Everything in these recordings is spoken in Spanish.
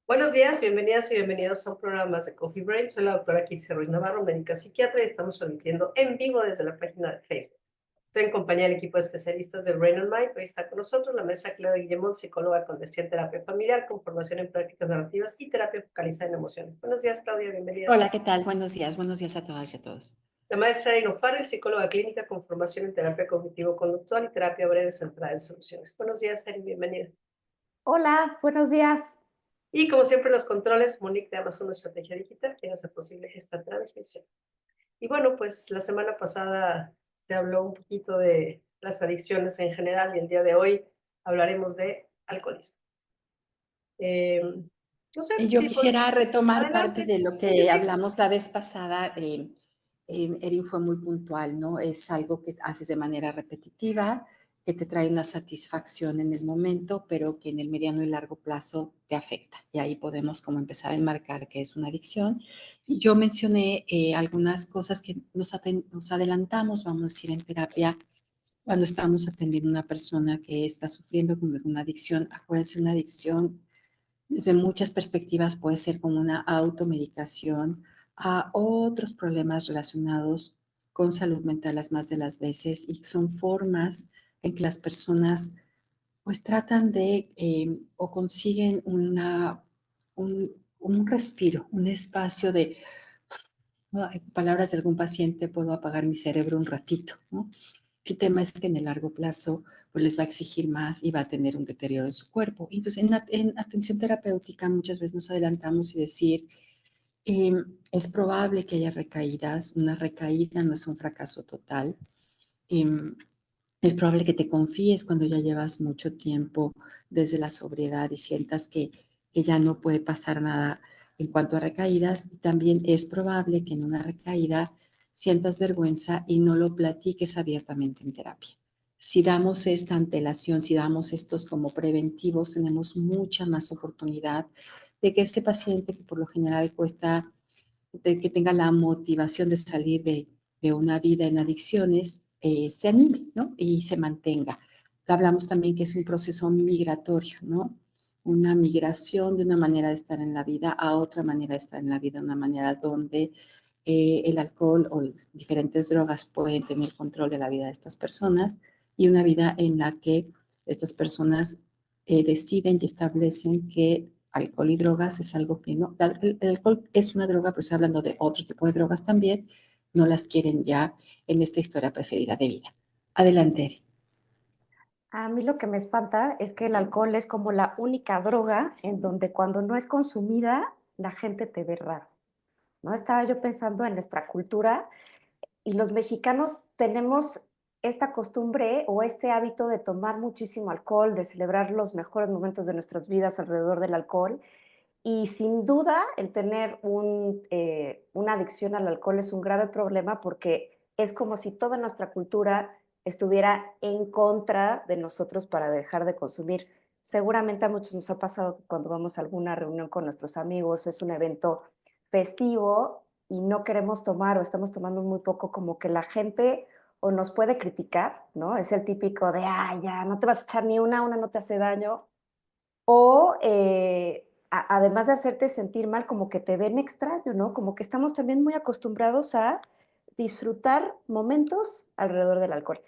Buenos días, bienvenidas y bienvenidos a un programa más de Coffee Break. Soy la doctora Kitty Ruiz Navarro, médica psiquiatra, y estamos transmitiendo en vivo desde la página de Facebook. Estoy en compañía del equipo de especialistas de Brain and Mind. Hoy está con nosotros la maestra Claudia Guillemont, psicóloga con maestría en terapia familiar, con formación en prácticas narrativas y terapia focalizada en emociones. Buenos días, Claudia, bienvenida. Hola, ¿qué tal? Buenos días a todas y a todos. La maestra Erin O'Farrell, psicóloga clínica con formación en terapia cognitivo-conductual y terapia breve centrada en soluciones. Buenos días, Erin, bienvenida. Hola, buenos días. Y como siempre, los controles, Monique de Amazon Estrategia Digital, quien hace posible esta transmisión. Y bueno, pues la semana pasada se habló un poquito de las adicciones en general y el día de hoy hablaremos de alcoholismo. Eh, no sé Yo si por quisiera retomar parte adelante. de lo Sí, sí, que sí. hablamos la vez pasada. Erin fue muy puntual, ¿no? Es algo que haces de manera repetitiva, que te trae una satisfacción en el momento, pero que en el mediano y largo plazo te afecta. Y ahí podemos como empezar a enmarcar que es una adicción. Y yo mencioné algunas cosas que nos adelantamos, vamos a decir, en terapia. Cuando estamos atendiendo a una persona que está sufriendo con alguna adicción, acuérdense, una adicción desde muchas perspectivas puede ser como una automedicación a otros problemas relacionados con salud mental las más de las veces, y son formas en que las personas pues tratan de o consiguen un respiro, un espacio de, en palabras de algún paciente, puedo apagar mi cerebro un ratito, ¿no? El tema es que en el largo plazo pues les va a exigir más y va a tener un deterioro en su cuerpo. Entonces, en atención terapéutica muchas veces nos adelantamos y decir, eh, es probable que haya recaídas, una recaída no es un fracaso total. eh, es probable que te confíes cuando ya llevas mucho tiempo desde la sobriedad y sientas que ya no puede pasar nada en cuanto a recaídas. Y también es probable que en una recaída sientas vergüenza y no lo platiques abiertamente en terapia. Si damos esta antelación, si damos estos como preventivos, tenemos mucha más oportunidad de que este paciente, que por lo general cuesta, de que tenga la motivación de salir de una vida en adicciones, se anime, ¿no? Y se mantenga. Hablamos también que es un proceso migratorio, ¿no? Una migración de una manera de estar en la vida a otra manera de estar en la vida, una manera donde el alcohol o diferentes drogas pueden tener control de la vida de estas personas, y una vida en la que estas personas deciden y establecen que alcohol y drogas es algo que no, el alcohol es una droga, pero estoy hablando de otro tipo de drogas también, no las quieren ya en esta historia preferida de vida. Adelante. A mí lo que me espanta es que el alcohol es como la única droga en donde cuando no es consumida, la gente te ve raro, ¿no? Estaba yo pensando en nuestra cultura y los mexicanos tenemos esta costumbre o este hábito de tomar muchísimo alcohol, de celebrar los mejores momentos de nuestras vidas alrededor del alcohol. Y sin duda, el tener una adicción al alcohol es un grave problema porque es como si toda nuestra cultura estuviera en contra de nosotros para dejar de consumir. Seguramente a muchos nos ha pasado que cuando vamos a alguna reunión con nuestros amigos, es un evento festivo y no queremos tomar o estamos tomando muy poco, como que la gente o nos puede criticar, ¿no? Es el típico de, ah, ya, no te vas a echar ni una no te hace daño, o, además de hacerte sentir mal, como que te ven extraño, ¿no? Como que estamos también muy acostumbrados a disfrutar momentos alrededor del alcohol.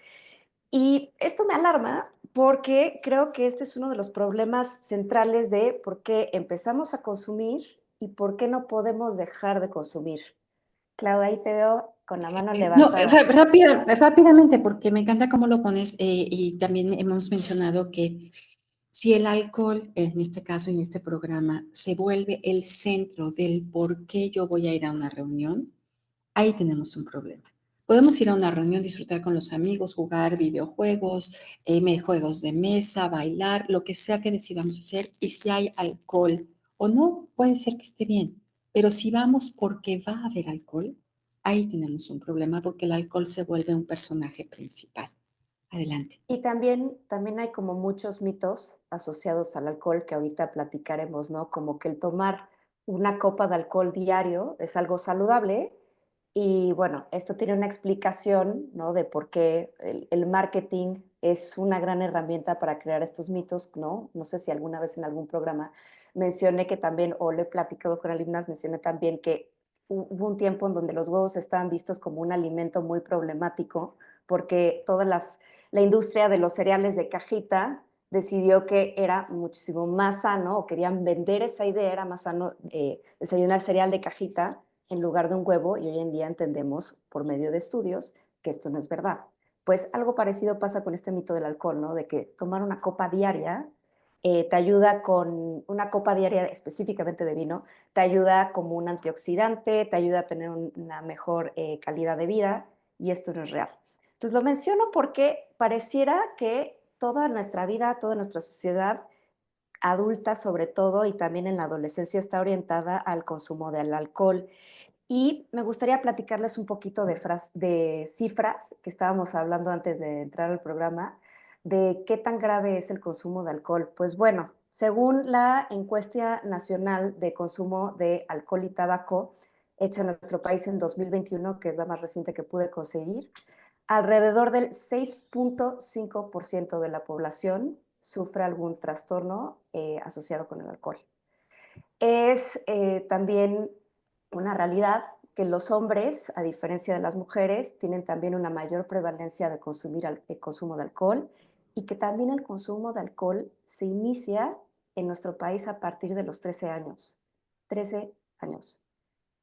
Y esto me alarma porque creo que este es uno de los problemas centrales de por qué empezamos a consumir y por qué no podemos dejar de consumir. Clau, ahí te veo con la mano No, levantada. rápidamente, porque me encanta cómo lo pones, y también hemos mencionado que si el alcohol, en este caso, en este programa, se vuelve el centro del por qué yo voy a ir a una reunión, ahí tenemos un problema. Podemos ir a una reunión, disfrutar con los amigos, jugar videojuegos, juegos de mesa, bailar, lo que sea que decidamos hacer, y si hay alcohol o no, puede ser que esté bien. Pero si vamos porque va a haber alcohol, ahí tenemos un problema porque el alcohol se vuelve un personaje principal. Adelante. Y también hay como muchos mitos asociados al alcohol que ahorita platicaremos, ¿no? Como que el tomar una copa de alcohol diario es algo saludable y bueno, esto tiene una explicación, ¿no? De por qué el marketing es una gran herramienta para crear estos mitos, ¿no? No sé si alguna vez en algún programa mencioné que también, o le he platicado con alumnas, mencioné también que hubo un tiempo en donde los huevos estaban vistos como un alimento muy problemático porque la industria de los cereales de cajita decidió que era muchísimo más sano, o querían vender esa idea, era más sano desayunar cereal de cajita en lugar de un huevo, y hoy en día entendemos por medio de estudios que esto no es verdad. Pues algo parecido pasa con este mito del alcohol, ¿no? De que tomar una copa diaria te ayuda con una copa diaria específicamente de vino, te ayuda como un antioxidante, te ayuda a tener una mejor calidad de vida, y esto no es real. Entonces lo menciono porque pareciera que toda nuestra vida, toda nuestra sociedad adulta sobre todo y también en la adolescencia está orientada al consumo del alcohol. Y me gustaría platicarles un poquito de cifras que estábamos hablando antes de entrar al programa, de qué tan grave es el consumo de alcohol. Pues bueno, según la encuesta nacional de consumo de alcohol y tabaco, hecha en nuestro país en 2021, que es la más reciente que pude conseguir, alrededor del 6.5% de la población sufre algún trastorno asociado con el alcohol. Es también una realidad que los hombres, a diferencia de las mujeres, tienen también una mayor prevalencia de consumir el consumo de alcohol, y que también el consumo de alcohol se inicia en nuestro país a partir de los 13 años. 13 años.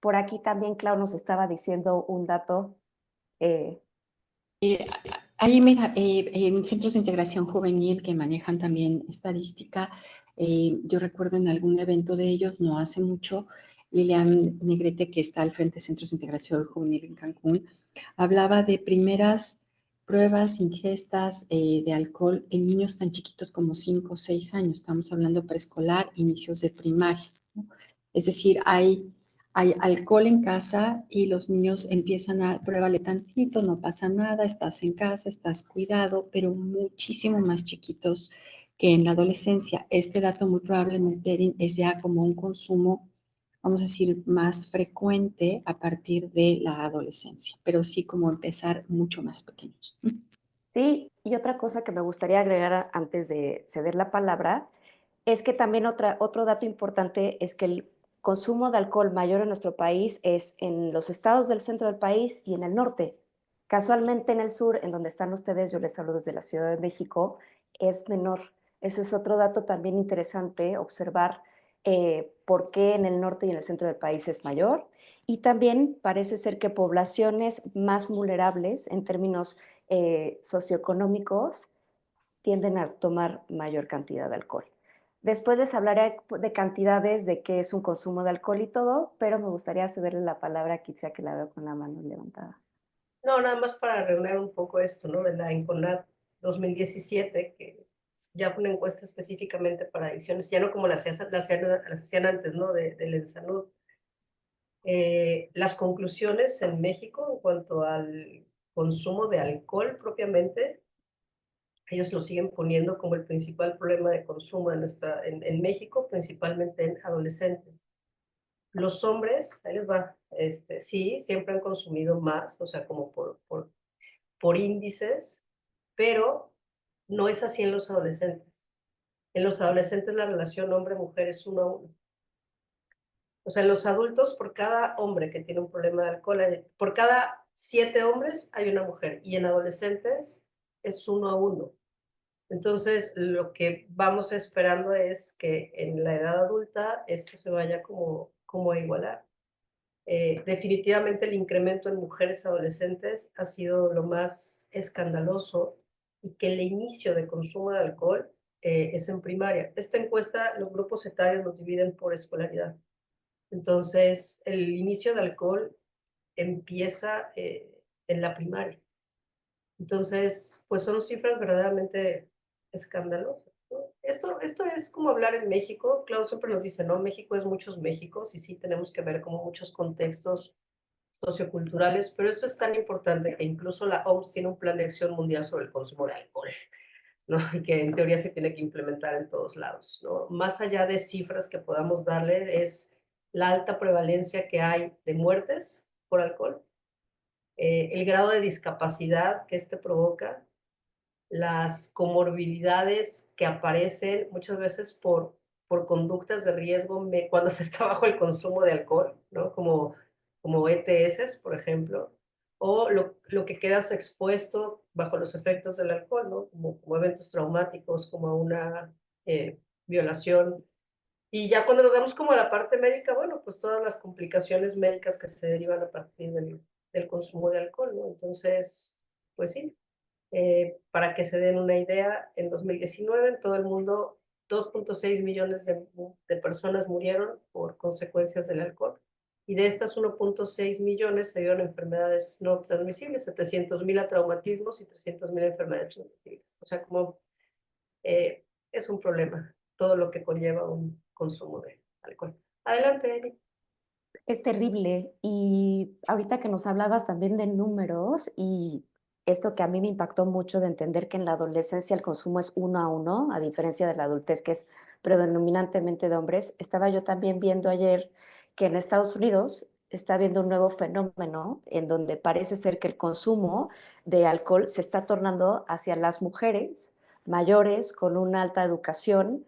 Por aquí también Clau nos estaba diciendo un dato. eh, Ahí, mira, en centros de integración juvenil que manejan también estadística, yo recuerdo en algún evento de ellos, no hace mucho, Lilian Negrete, que está al frente de Centros de Integración Juvenil en Cancún, hablaba de primeras pruebas, ingestas de alcohol en niños tan chiquitos como 5 o 6 años. Estamos hablando preescolar, inicios de primaria, ¿no? Es decir, hay alcohol en casa y los niños empiezan a pruébale tantito, no pasa nada, estás en casa, estás cuidado, pero muchísimo más chiquitos que en la adolescencia. Este dato muy probablemente es ya como un consumo, vamos a decir, más frecuente a partir de la adolescencia, pero sí como empezar mucho más pequeños. Sí, y otra cosa que me gustaría agregar antes de ceder la palabra es que también otro dato importante es que el consumo de alcohol mayor en nuestro país es en los estados del centro del país y en el norte. Casualmente en el sur, en donde están ustedes, yo les hablo desde la Ciudad de México, es menor. Eso es otro dato también interesante, observar por qué en el norte y en el centro del país es mayor. Y también parece ser que poblaciones más vulnerables en términos socioeconómicos tienden a tomar mayor cantidad de alcohol. Después les hablaré de cantidades, de qué es un consumo de alcohol y todo, pero me gustaría cederle la palabra a Kitsia, que la veo con la mano levantada. No, nada más para reunir un poco esto, ¿no? De la Enconad 2017, que ya fue una encuesta específicamente para adicciones, ya no como las hacían antes, ¿no? Del Ensanud. Las conclusiones en México en cuanto al consumo de alcohol propiamente, ellos lo siguen poniendo como el principal problema de consumo en México, principalmente en adolescentes. Los hombres, ahí les va, sí, siempre han consumido más, o sea, como por índices, pero no es así en los adolescentes. En los adolescentes la relación hombre-mujer es 1 a 1. O sea, en los adultos, por cada hombre que tiene un problema de alcohol, por cada 7 hombres hay una mujer, y en adolescentes es 1 a 1. Entonces, lo que vamos esperando es que en la edad adulta esto se vaya como a igualar. Definitivamente el incremento en mujeres adolescentes ha sido lo más escandaloso, y que el inicio de consumo de alcohol es en primaria. Esta encuesta, los grupos etarios los dividen por escolaridad. Entonces, el inicio de alcohol empieza en la primaria. Entonces, pues son cifras verdaderamente escandalosas, ¿no? Esto es como hablar en México. Claudio siempre nos dice, ¿no? México es muchos Méxicos, y sí tenemos que ver como muchos contextos socioculturales, pero esto es tan importante que incluso la OMS tiene un plan de acción mundial sobre el consumo de alcohol, ¿no? Y que en teoría se tiene que implementar en todos lados, ¿no? Más allá de cifras que podamos darle, es la alta prevalencia que hay de muertes por alcohol, el grado de discapacidad que este provoca, las comorbilidades que aparecen muchas veces por conductas de riesgo cuando se está bajo el consumo de alcohol, ¿no? Como ETS, por ejemplo, o lo que quedas expuesto bajo los efectos del alcohol, ¿no? Como eventos traumáticos, como una violación. Y ya cuando nos damos como a la parte médica, bueno, pues todas las complicaciones médicas que se derivan a partir del consumo de alcohol, ¿no? Entonces, pues sí, para que se den una idea, en 2019 en todo el mundo 2.6 millones de personas murieron por consecuencias del alcohol. Y de estas 1.6 millones se dieron enfermedades no transmisibles, 700,000 a traumatismos y 300,000 enfermedades transmisibles. O sea, como es un problema todo lo que conlleva un consumo de alcohol. Adelante, Eli. Es terrible. Y ahorita que nos hablabas también de números y esto que a mí me impactó mucho de entender que en la adolescencia el consumo es 1 a 1, a diferencia de la adultez que es predominantemente de hombres, estaba yo también viendo ayer que en Estados Unidos está habiendo un nuevo fenómeno en donde parece ser que el consumo de alcohol se está tornando hacia las mujeres mayores con una alta educación,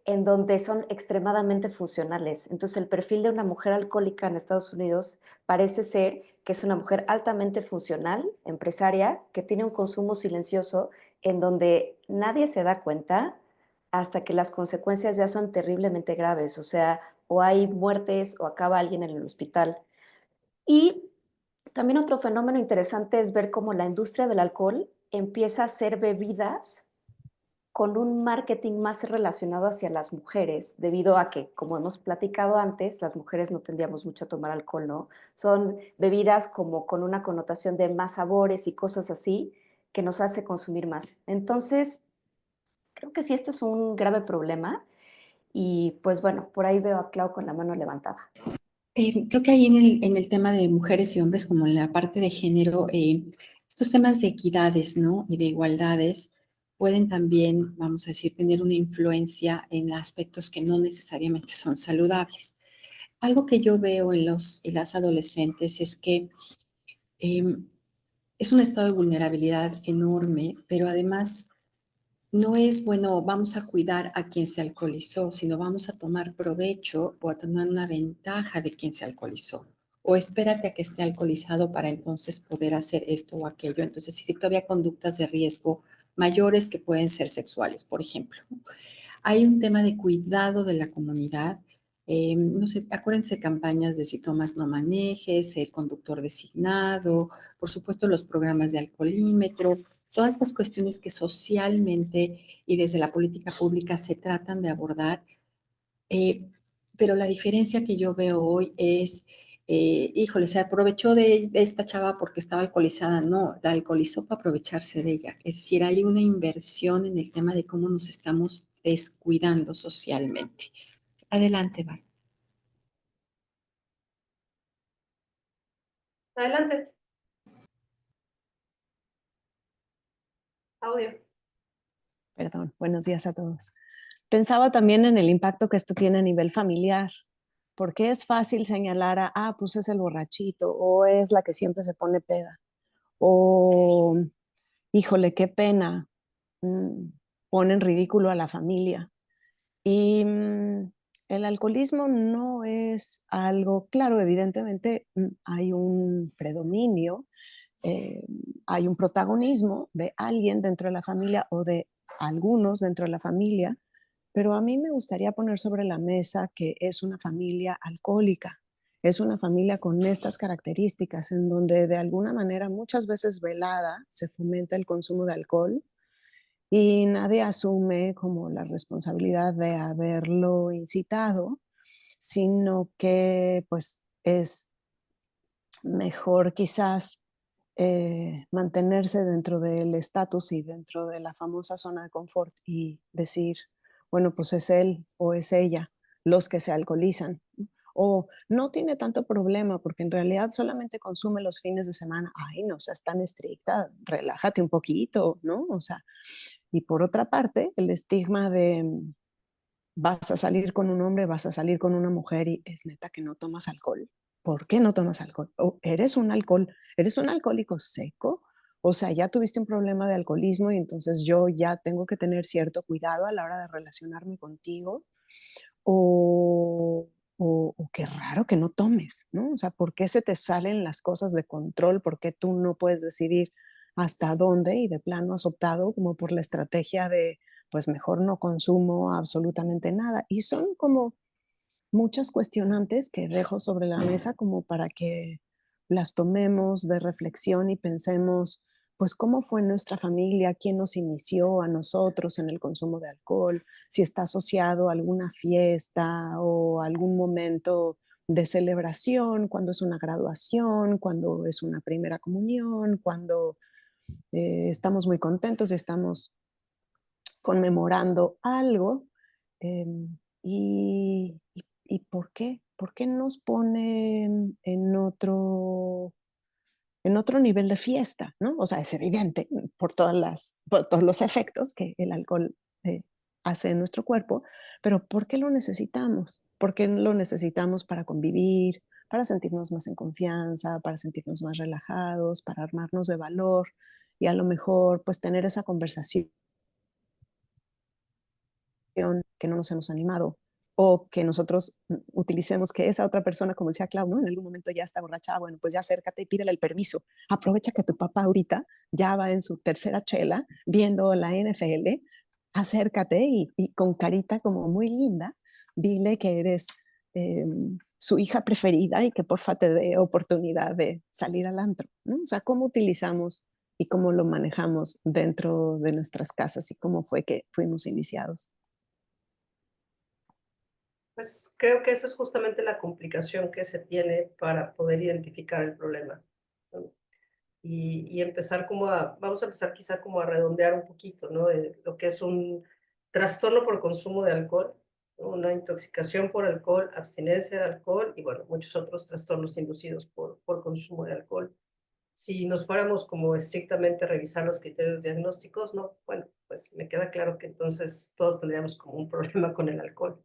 en donde son extremadamente funcionales. Entonces, el perfil de una mujer alcohólica en Estados Unidos parece ser que es una mujer altamente funcional, empresaria, que tiene un consumo silencioso en donde nadie se da cuenta hasta que las consecuencias ya son terriblemente graves. O sea, o hay muertes o acaba alguien en el hospital. Y también otro fenómeno interesante es ver cómo la industria del alcohol empieza a hacer bebidas con un marketing más relacionado hacia las mujeres, debido a que, como hemos platicado antes, las mujeres no tendríamos mucho a tomar alcohol, ¿no? Son bebidas como con una connotación de más sabores y cosas así que nos hace consumir más. Entonces, creo que sí, esto es un grave problema y pues bueno, por ahí veo a Clau con la mano levantada. Creo que ahí en el tema de mujeres y hombres, como en la parte de género, estos temas de equidades, ¿no? Y de igualdades pueden también, vamos a decir, tener una influencia en aspectos que no necesariamente son saludables. Algo que yo veo en los y las adolescentes es que eh, es un estado de vulnerabilidad enorme, pero además no es, bueno, vamos a cuidar a quien se alcoholizó, sino vamos a tomar provecho o a tomar una ventaja de quien se alcoholizó. O espérate a que esté alcoholizado para entonces poder hacer esto o aquello. Entonces, sí, todavía conductas de riesgo mayores que pueden ser sexuales, por ejemplo. Hay un tema de cuidado de la comunidad. No sé, acuérdense campañas de si tomas no manejes, el conductor designado, por supuesto los programas de alcoholímetro, todas estas cuestiones que socialmente y desde la política pública se tratan de abordar, eh, pero la diferencia que yo veo hoy es, híjole, se aprovechó de esta chava porque estaba alcoholizada. No, la alcoholizó para aprovecharse de ella. Es decir, hay una inversión en el tema de cómo nos estamos descuidando socialmente. Adelante, Val. Adelante. Audio. Perdón, buenos días a todos. Pensaba también en el impacto que esto tiene a nivel familiar, porque es fácil señalar pues es el borrachito, o es la que siempre se pone peda, o híjole, qué pena, mm, pone en ridículo a la familia. Y el alcoholismo no es algo, claro, evidentemente hay un predominio, eh, hay un protagonismo de alguien dentro de la familia o de algunos dentro de la familia, pero a mí me gustaría poner sobre la mesa que es una familia alcohólica, es una familia con estas características en donde de alguna manera muchas veces velada se fomenta el consumo de alcohol y nadie asume como la responsabilidad de haberlo incitado, sino que pues es mejor quizás mantenerse dentro del estatus y dentro de la famosa zona de confort y decir, bueno, pues es él o es ella los que se alcoholizan. O no tiene tanto problema porque en realidad solamente consume los fines de semana. Ay, no seas tan estricta, relájate un poquito, ¿no? O sea, y por otra parte, el estigma de vas a salir con un hombre, vas a salir con una mujer y es neta que no tomas alcohol. ¿Por qué no tomas alcohol? ¿O eres un alcohólico seco O sea, ya tuviste un problema de alcoholismo y entonces yo ya tengo que tener cierto cuidado a la hora de relacionarme contigo. O, o qué raro que no tomes, ¿no? O sea, ¿por qué se te salen las cosas de control? ¿Por qué tú no puedes decidir hasta dónde? Y de plano has optado como por la estrategia de, pues mejor no consumo absolutamente nada. Y son como muchas cuestionantes que dejo sobre la mesa como para que las tomemos de reflexión y pensemos, pues, cómo fue nuestra familia, quién nos inició a nosotros en el consumo de alcohol, si está asociado a alguna fiesta o algún momento de celebración, cuando es una graduación, cuando es una primera comunión, cuando estamos muy contentos y estamos conmemorando algo. ¿Y por qué? ¿Por qué nos ponen en otro nivel de fiesta, ¿no? O sea, es evidente por todos los efectos que el alcohol eh, hace en nuestro cuerpo, pero ¿por qué lo necesitamos? ¿Por qué lo necesitamos para convivir, para sentirnos más en confianza, para sentirnos más relajados, para armarnos de valor y a lo mejor pues tener esa conversación que no nos hemos animado o que nosotros utilicemos que esa otra persona, como decía Clau, ¿no? En algún momento ya está borracha, bueno, pues ya acércate y pídele el permiso. Aprovecha que tu papá ahorita ya va en su tercera chela viendo la NFL, acércate y con carita como muy linda, dile que eres eh, su hija preferida y que porfa te dé oportunidad de salir al antro, ¿no? O sea, cómo utilizamos y cómo lo manejamos dentro de nuestras casas y cómo fue que fuimos iniciados. Pues creo que esa es justamente la complicación que se tiene para poder identificar el problema, ¿no? Y empezar como vamos a empezar quizá como a redondear un poquito, ¿no? Lo que es un trastorno por consumo de alcohol, ¿no? Una intoxicación por alcohol, abstinencia de alcohol y bueno, muchos otros trastornos inducidos por consumo de alcohol. Si nos fuéramos como estrictamente a revisar los criterios diagnósticos, no, bueno, pues me queda claro que entonces todos tendríamos como un problema con el alcohol.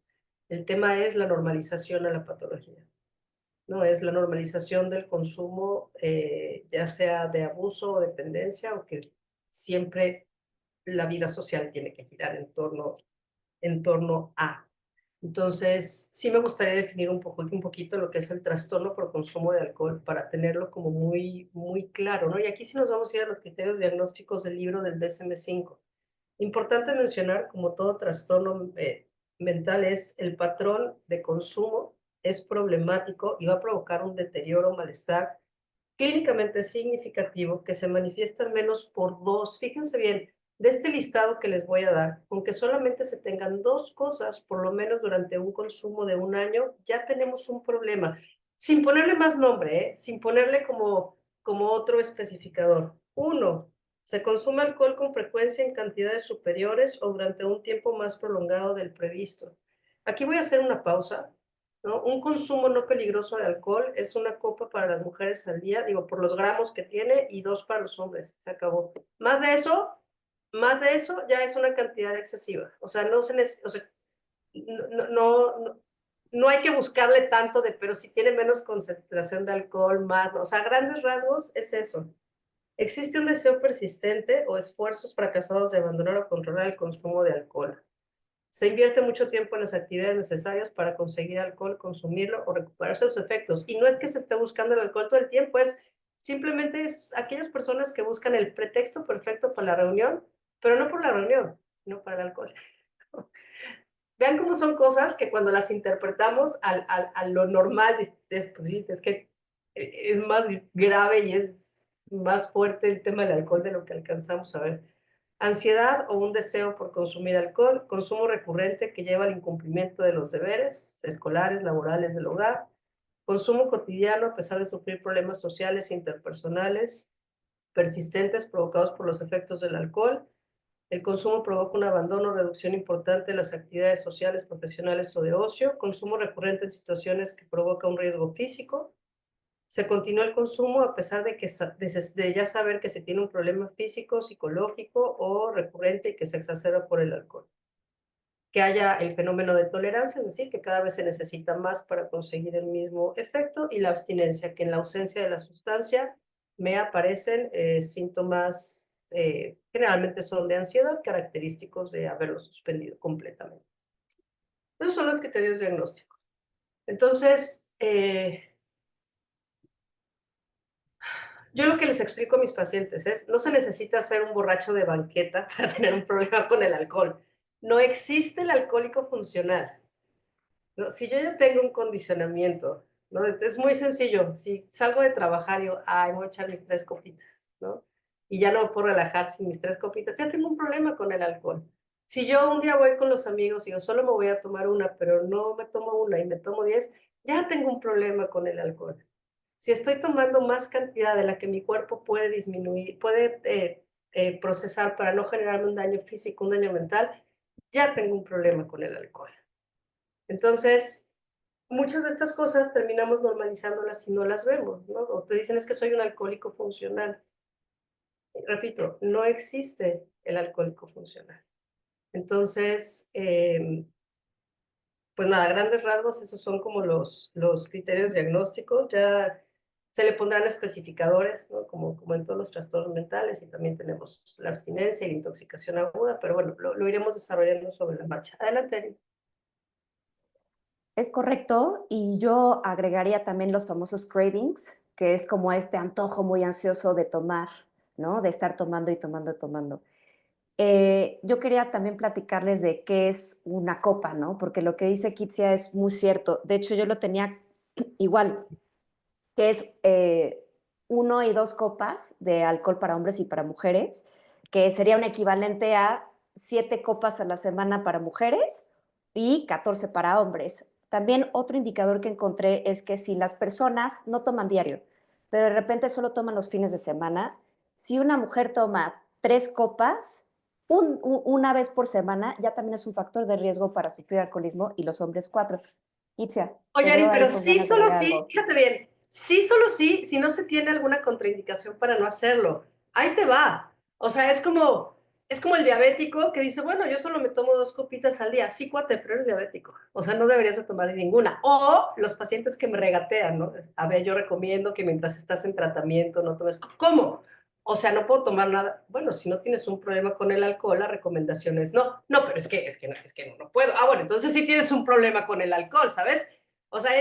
El tema es la normalización a la patología, ¿no? Es la normalización del consumo, ya sea de abuso o dependencia, o que siempre la vida social tiene que girar en torno a. Entonces, sí me gustaría definir un poquito lo que es el trastorno por consumo de alcohol para tenerlo como muy, muy claro, ¿no? Y aquí sí nos vamos a ir a los criterios diagnósticos del libro del DSM-5. Importante mencionar, como todo trastorno mental, es el patrón de consumo es problemático y va a provocar un deterioro o malestar clínicamente significativo que se manifiesta al menos por dos. Fíjense bien, de este listado que les voy a dar, aunque solamente se tengan dos cosas, por lo menos durante un consumo de un año, ya tenemos un problema. Sin ponerle más nombre, ¿eh? Sin ponerle como otro especificador. Uno, se consume alcohol con frecuencia en cantidades superiores o durante un tiempo más prolongado del previsto. Aquí voy a hacer una pausa, ¿no? Un consumo no peligroso de alcohol es una copa para las mujeres al día, digo, por los gramos que tiene, y dos para los hombres. Se acabó. Más de eso ya es una cantidad excesiva. O sea, o sea, no hay que buscarle tanto pero si tiene menos concentración de alcohol, más, ¿no? O sea, a grandes rasgos es eso. Existe un deseo persistente o esfuerzos fracasados de abandonar o controlar el consumo de alcohol. Se invierte mucho tiempo en las actividades necesarias para conseguir alcohol, consumirlo o recuperarse sus efectos. Y no es que se esté buscando el alcohol todo el tiempo, es simplemente es aquellas personas que buscan el pretexto perfecto para la reunión, pero no por la reunión, sino para el alcohol. Vean cómo son cosas que cuando las interpretamos a lo normal, pues sí, es que es más grave y es más fuerte el tema del alcohol de lo que alcanzamos a ver. Ansiedad o un deseo por consumir alcohol, consumo recurrente que lleva al incumplimiento de los deberes escolares, laborales del hogar, consumo cotidiano a pesar de sufrir problemas sociales e interpersonales persistentes provocados por los efectos del alcohol. El consumo provoca un abandono o reducción importante de las actividades sociales, profesionales o de ocio. Consumo recurrente en situaciones que provoca un riesgo físico. Se continúa el consumo a pesar de ya saber que se tiene un problema físico, psicológico o recurrente y que se exacerba por el alcohol. Que haya el fenómeno de tolerancia, es decir, que cada vez se necesita más para conseguir el mismo efecto, y la abstinencia, que en la ausencia de la sustancia me aparecen síntomas, generalmente son de ansiedad, característicos de haberlo suspendido completamente. Esos son los criterios diagnósticos. Entonces, yo lo que les explico a mis pacientes es, no se necesita ser un borracho de banqueta para tener un problema con el alcohol. No existe el alcohólico funcional, ¿no? Si yo ya tengo un condicionamiento, ¿no? Es muy sencillo. Si salgo de trabajar y digo, ay, me voy a echar mis 3 copitas, ¿no? Y ya no me puedo relajar sin mis 3 copitas, ya tengo un problema con el alcohol. Si yo un día voy con los amigos y digo, solo me voy a tomar una, pero no me tomo una y me tomo 10, ya tengo un problema con el alcohol. Si estoy tomando más cantidad de la que mi cuerpo puede disminuir, puede procesar para no generarme un daño físico, un daño mental, ya tengo un problema con el alcohol. Entonces, muchas de estas cosas terminamos normalizándolas y no las vemos, ¿no? O te dicen es que soy un alcohólico funcional. Repito, no existe el alcohólico funcional. Entonces, pues nada, a grandes rasgos, esos son como los criterios diagnósticos. Ya se le pondrán especificadores, ¿no? Como en todos los trastornos mentales, y también tenemos la abstinencia y la intoxicación aguda, pero bueno, lo iremos desarrollando sobre la marcha. Adelante, Ari. Es correcto, y yo agregaría también los famosos cravings, que es como este antojo muy ansioso de tomar, ¿no? De estar tomando y tomando y tomando. Yo quería también platicarles de qué es una copa, ¿no? Porque lo que dice Kitsia es muy cierto. De hecho, yo lo tenía igual, que es 1 y 2 copas de alcohol para hombres y para mujeres, que sería un equivalente a 7 copas a la semana para mujeres y 14 para hombres. También otro indicador que encontré es que si las personas no toman diario, pero de repente solo toman los fines de semana, si una mujer toma 3 copas una vez por semana, ya también es un factor de riesgo para sufrir alcoholismo, y los hombres 4. Itzia, Oye, te Ari, veo ahí pero con sí, ganas de solo agregar sí, algo. fíjate bien, sí, solo sí, si no se tiene alguna contraindicación para no hacerlo. Ahí te va. O sea, es como el diabético que dice, bueno, yo solo me tomo 2 copitas al día. Sí, cuate, pero eres diabético. O sea, no deberías de tomar ninguna. O los pacientes que me regatean, ¿no? A ver, yo recomiendo que mientras estás en tratamiento no tomes. ¿Cómo? O sea, no puedo tomar nada. Bueno, si no tienes un problema con el alcohol, la recomendación es no. No, pero no puedo. Ah, bueno, entonces sí tienes un problema con el alcohol, ¿sabes? O sea,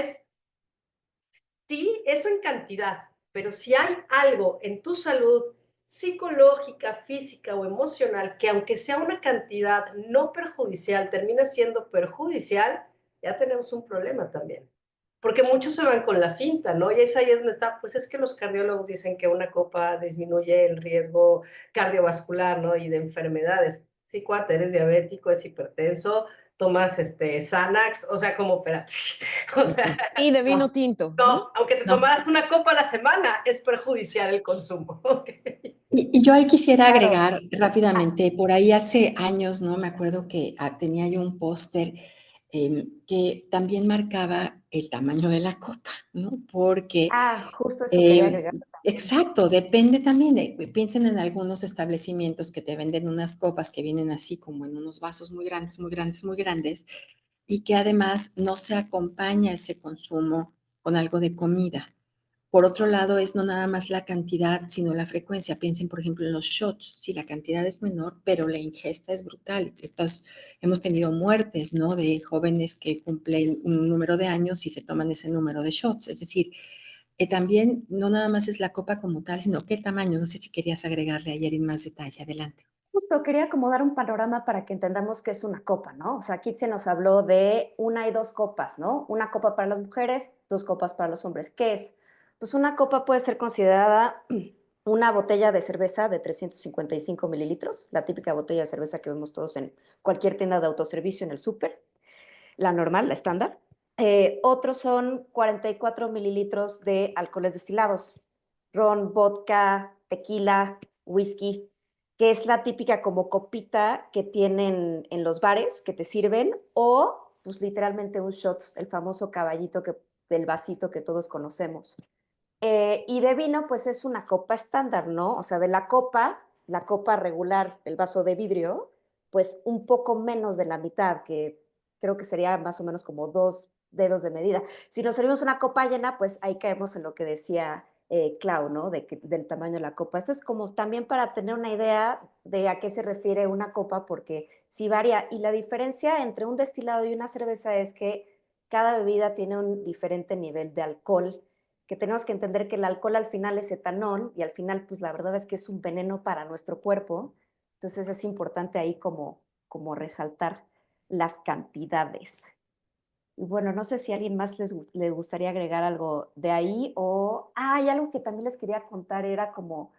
sí, eso en cantidad, pero si hay algo en tu salud psicológica, física o emocional que aunque sea una cantidad no perjudicial, termina siendo perjudicial, ya tenemos un problema también. Porque muchos se van con la finta, ¿no? Y es ahí donde está, pues es que los cardiólogos dicen que una copa disminuye el riesgo cardiovascular, ¿no? Y de enfermedades. Sí, cuate, eres diabético, es hipertenso, tomas Xanax, o sea, como, espérate, o sea, Y de vino no, tinto, ¿no? no, aunque te No. tomaras una copa a la semana, es perjudicial el consumo. Y yo ahí quisiera Claro. agregar rápidamente, por ahí hace años, ¿no? Me acuerdo que tenía yo un póster que también marcaba el tamaño de la copa, ¿no? Porque Justo eso quería Eh, agregar. exacto, depende también piensen en algunos establecimientos que te venden unas copas que vienen así como en unos vasos muy grandes, muy grandes, muy grandes, y que además no se acompaña ese consumo con algo de comida. Por otro lado, es no nada más la cantidad, sino la frecuencia. Piensen, por ejemplo, en los shots. Sí, la cantidad es menor, pero la ingesta es brutal. Hemos tenido muertes, ¿no? De jóvenes que cumplen un número de años y se toman ese número de shots. Es decir, también no nada más es la copa como tal, sino qué tamaño. No sé si querías agregarle ayer en más detalle. Adelante. Justo quería como dar un panorama para que entendamos qué es una copa, ¿no? O sea, aquí se nos habló de 1 y 2 copas, ¿no? Una copa para las mujeres, 2 copas para los hombres. ¿Qué es? Pues una copa puede ser considerada una botella de cerveza de 355 mililitros, la típica botella de cerveza que vemos todos en cualquier tienda de autoservicio en el súper, la normal, la estándar. Otros son 44 mililitros de alcoholes destilados, ron, vodka, tequila, whisky, que es la típica como copita que tienen en los bares que te sirven, o pues literalmente un shot, el famoso caballito del vasito que todos conocemos. Y de vino, pues es una copa estándar, ¿no? O sea, de la copa regular, el vaso de vidrio, pues un poco menos de la mitad, que creo que sería más o menos como 2 dedos de medida. Si nos servimos una copa llena, pues ahí caemos en lo que decía Clau, ¿no? Del tamaño de la copa. Esto es como también para tener una idea de a qué se refiere una copa, porque sí varía. Y la diferencia entre un destilado y una cerveza es que cada bebida tiene un diferente nivel de alcohol, que tenemos que entender que el alcohol al final es etanol y al final, pues la verdad es que es un veneno para nuestro cuerpo. Entonces es importante ahí como resaltar las cantidades. Y bueno, no sé si a alguien más le gustaría agregar algo de ahí o... Ah, y algo que también les quería contar era como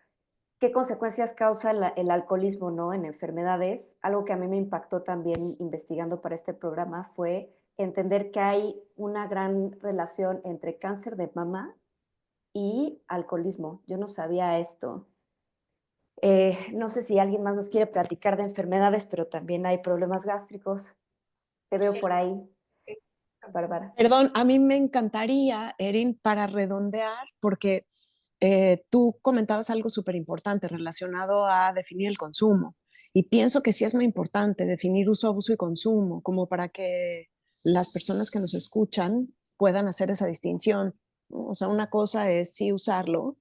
qué consecuencias causa el alcoholismo, ¿no? En enfermedades. Algo que a mí me impactó también investigando para este programa fue entender que hay una gran relación entre cáncer de mama y alcoholismo. Yo no sabía esto. No sé si alguien más nos quiere platicar de enfermedades, pero también hay problemas gástricos. Te veo por ahí, Eh, Bárbara. Perdón, a mí me encantaría, Erin, para redondear, porque tú comentabas algo súper importante relacionado a definir el consumo. Y pienso que sí es muy importante definir uso, abuso y consumo, como para que las personas que nos escuchan puedan hacer esa distinción, ¿no? O sea, una cosa es sí usarlo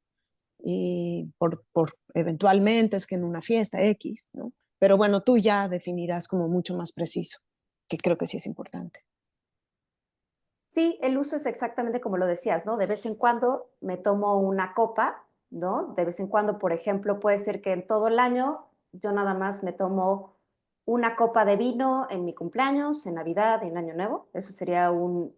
y por eventualmente es que en una fiesta X, ¿no? Pero bueno, tú ya definirás como mucho más preciso, que creo que sí es importante. Sí, el uso es exactamente como lo decías, ¿no? De vez en cuando me tomo una copa, ¿no? De vez en cuando, por ejemplo, puede ser que en todo el año yo nada más me tomo una copa de vino en mi cumpleaños, en Navidad, en Año Nuevo. Eso sería un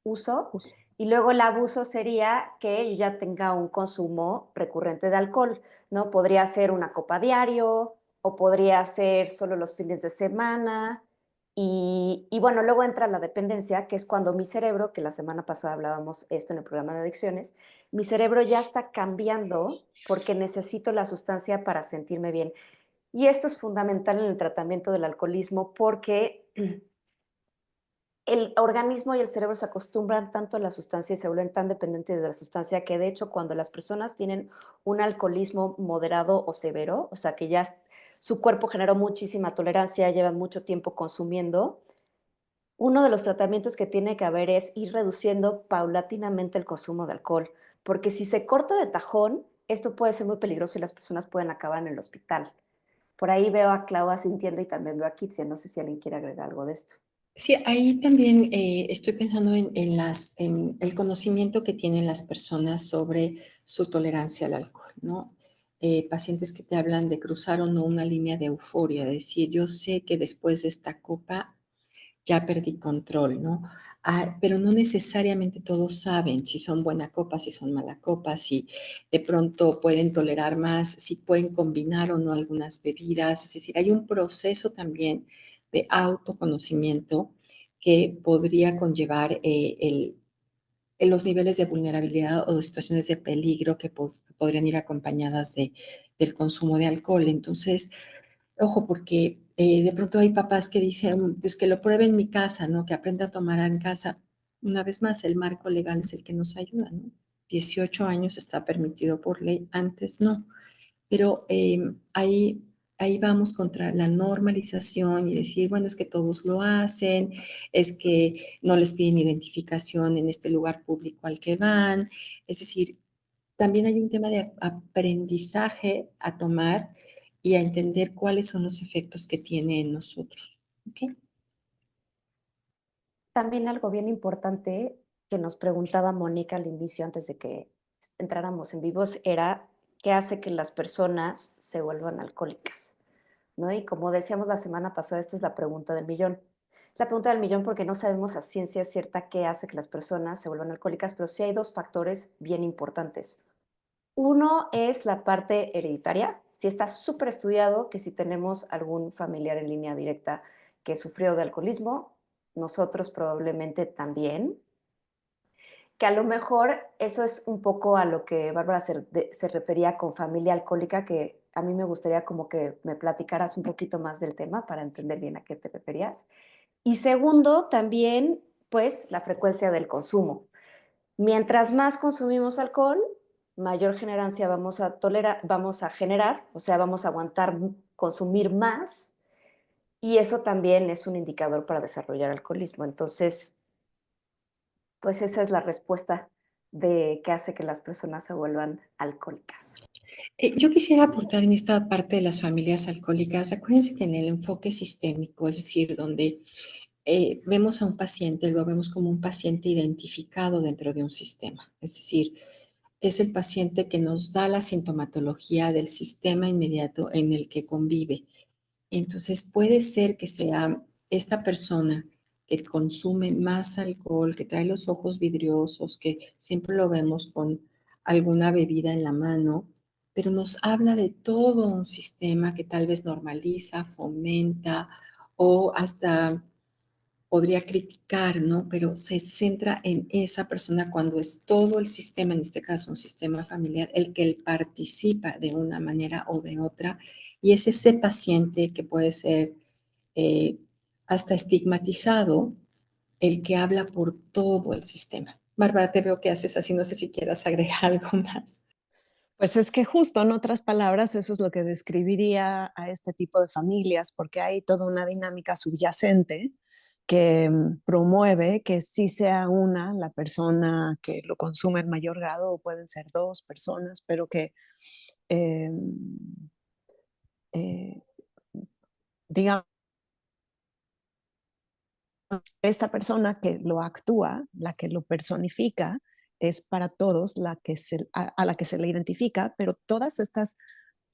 uso. Justo. Y luego el abuso sería que yo ya tenga un consumo recurrente de alcohol, ¿no? Podría ser una copa diario o podría ser solo los fines de semana. Y bueno, luego entra la dependencia, que es cuando mi cerebro, que la semana pasada hablábamos esto en el programa de adicciones, mi cerebro ya está cambiando porque necesito la sustancia para sentirme bien. Y esto es fundamental en el tratamiento del alcoholismo porque el organismo y el cerebro se acostumbran tanto a la sustancia y se vuelven tan dependientes de la sustancia que de hecho cuando las personas tienen un alcoholismo moderado o severo, o sea que ya su cuerpo generó muchísima tolerancia, llevan mucho tiempo consumiendo, uno de los tratamientos que tiene que haber es ir reduciendo paulatinamente el consumo de alcohol, porque si se corta de tajón, esto puede ser muy peligroso y las personas pueden acabar en el hospital. Por ahí veo a Clau asintiendo y también veo a Kitsia. No sé si alguien quiere agregar algo de esto. Sí, ahí también estoy pensando en el conocimiento que tienen las personas sobre su tolerancia al alcohol, ¿no? Pacientes que te hablan de cruzar o no una línea de euforia, de decir, yo sé que después de esta copa ya perdí control, ¿no? Ah, pero no necesariamente todos saben si son buena copa, si son mala copa, si de pronto pueden tolerar más, si pueden combinar o no algunas bebidas. Es decir, hay un proceso también de autoconocimiento que podría conllevar los niveles de vulnerabilidad o de situaciones de peligro que podrían ir acompañadas del consumo de alcohol. Entonces, ojo, porque de pronto hay papás que dicen, pues que lo pruebe en mi casa, ¿no? Que aprenda a tomar en casa. Una vez más, el marco legal es el que nos ayuda, ¿no? 18 años está permitido por ley, antes no. Pero ahí vamos contra la normalización y decir, bueno, es que todos lo hacen, es que no les piden identificación en este lugar público al que van. Es decir, también hay un tema de aprendizaje a tomar y a entender cuáles son los efectos que tiene en nosotros. ¿Okay? También algo bien importante que nos preguntaba Mónica al inicio, antes de que entráramos en vivos, era qué hace que las personas se vuelvan alcohólicas, ¿no? Y como decíamos la semana pasada, esto es la pregunta del millón. Es la pregunta del millón porque no sabemos a ciencia cierta qué hace que las personas se vuelvan alcohólicas, pero sí hay dos factores bien importantes. Uno es la parte hereditaria. Sí está súper estudiado que si tenemos algún familiar en línea directa que sufrió de alcoholismo, nosotros probablemente también. Que a lo mejor eso es un poco a lo que Bárbara se refería con familia alcohólica, que a mí me gustaría como que me platicaras un poquito más del tema para entender bien a qué te referías. Y segundo, también, pues, la frecuencia del consumo. Mientras más consumimos alcohol, mayor generancia vamos a generar, o sea, vamos a aguantar consumir más y eso también es un indicador para desarrollar alcoholismo. Entonces, pues esa es la respuesta de qué hace que las personas se vuelvan alcohólicas. Yo quisiera aportar en esta parte de las familias alcohólicas. Acuérdense que en el enfoque sistémico, es decir, donde vemos a un paciente, lo vemos como un paciente identificado dentro de un sistema. Es decir, es el paciente que nos da la sintomatología del sistema inmediato en el que convive. Entonces puede ser que sea esta persona que consume más alcohol, que trae los ojos vidriosos, que siempre lo vemos con alguna bebida en la mano, pero nos habla de todo un sistema que tal vez normaliza, fomenta o hasta podría criticar, ¿no? Pero se centra en esa persona cuando es todo el sistema, en este caso un sistema familiar, el que él participa de una manera o de otra, y es ese paciente que puede ser eh, hasta estigmatizado, el que habla por todo el sistema. Bárbara, te veo que haces así, no sé si quieras agregar algo más. Pues es que justo, en otras palabras, eso es lo que describiría a este tipo de familias, porque hay toda una dinámica subyacente que promueve que sí sea una la persona que lo consume en mayor grado, o pueden ser dos personas, pero que em, eh, digamos, esta persona que lo actúa, la que lo personifica, es para todos a la que se le identifica, pero todas estas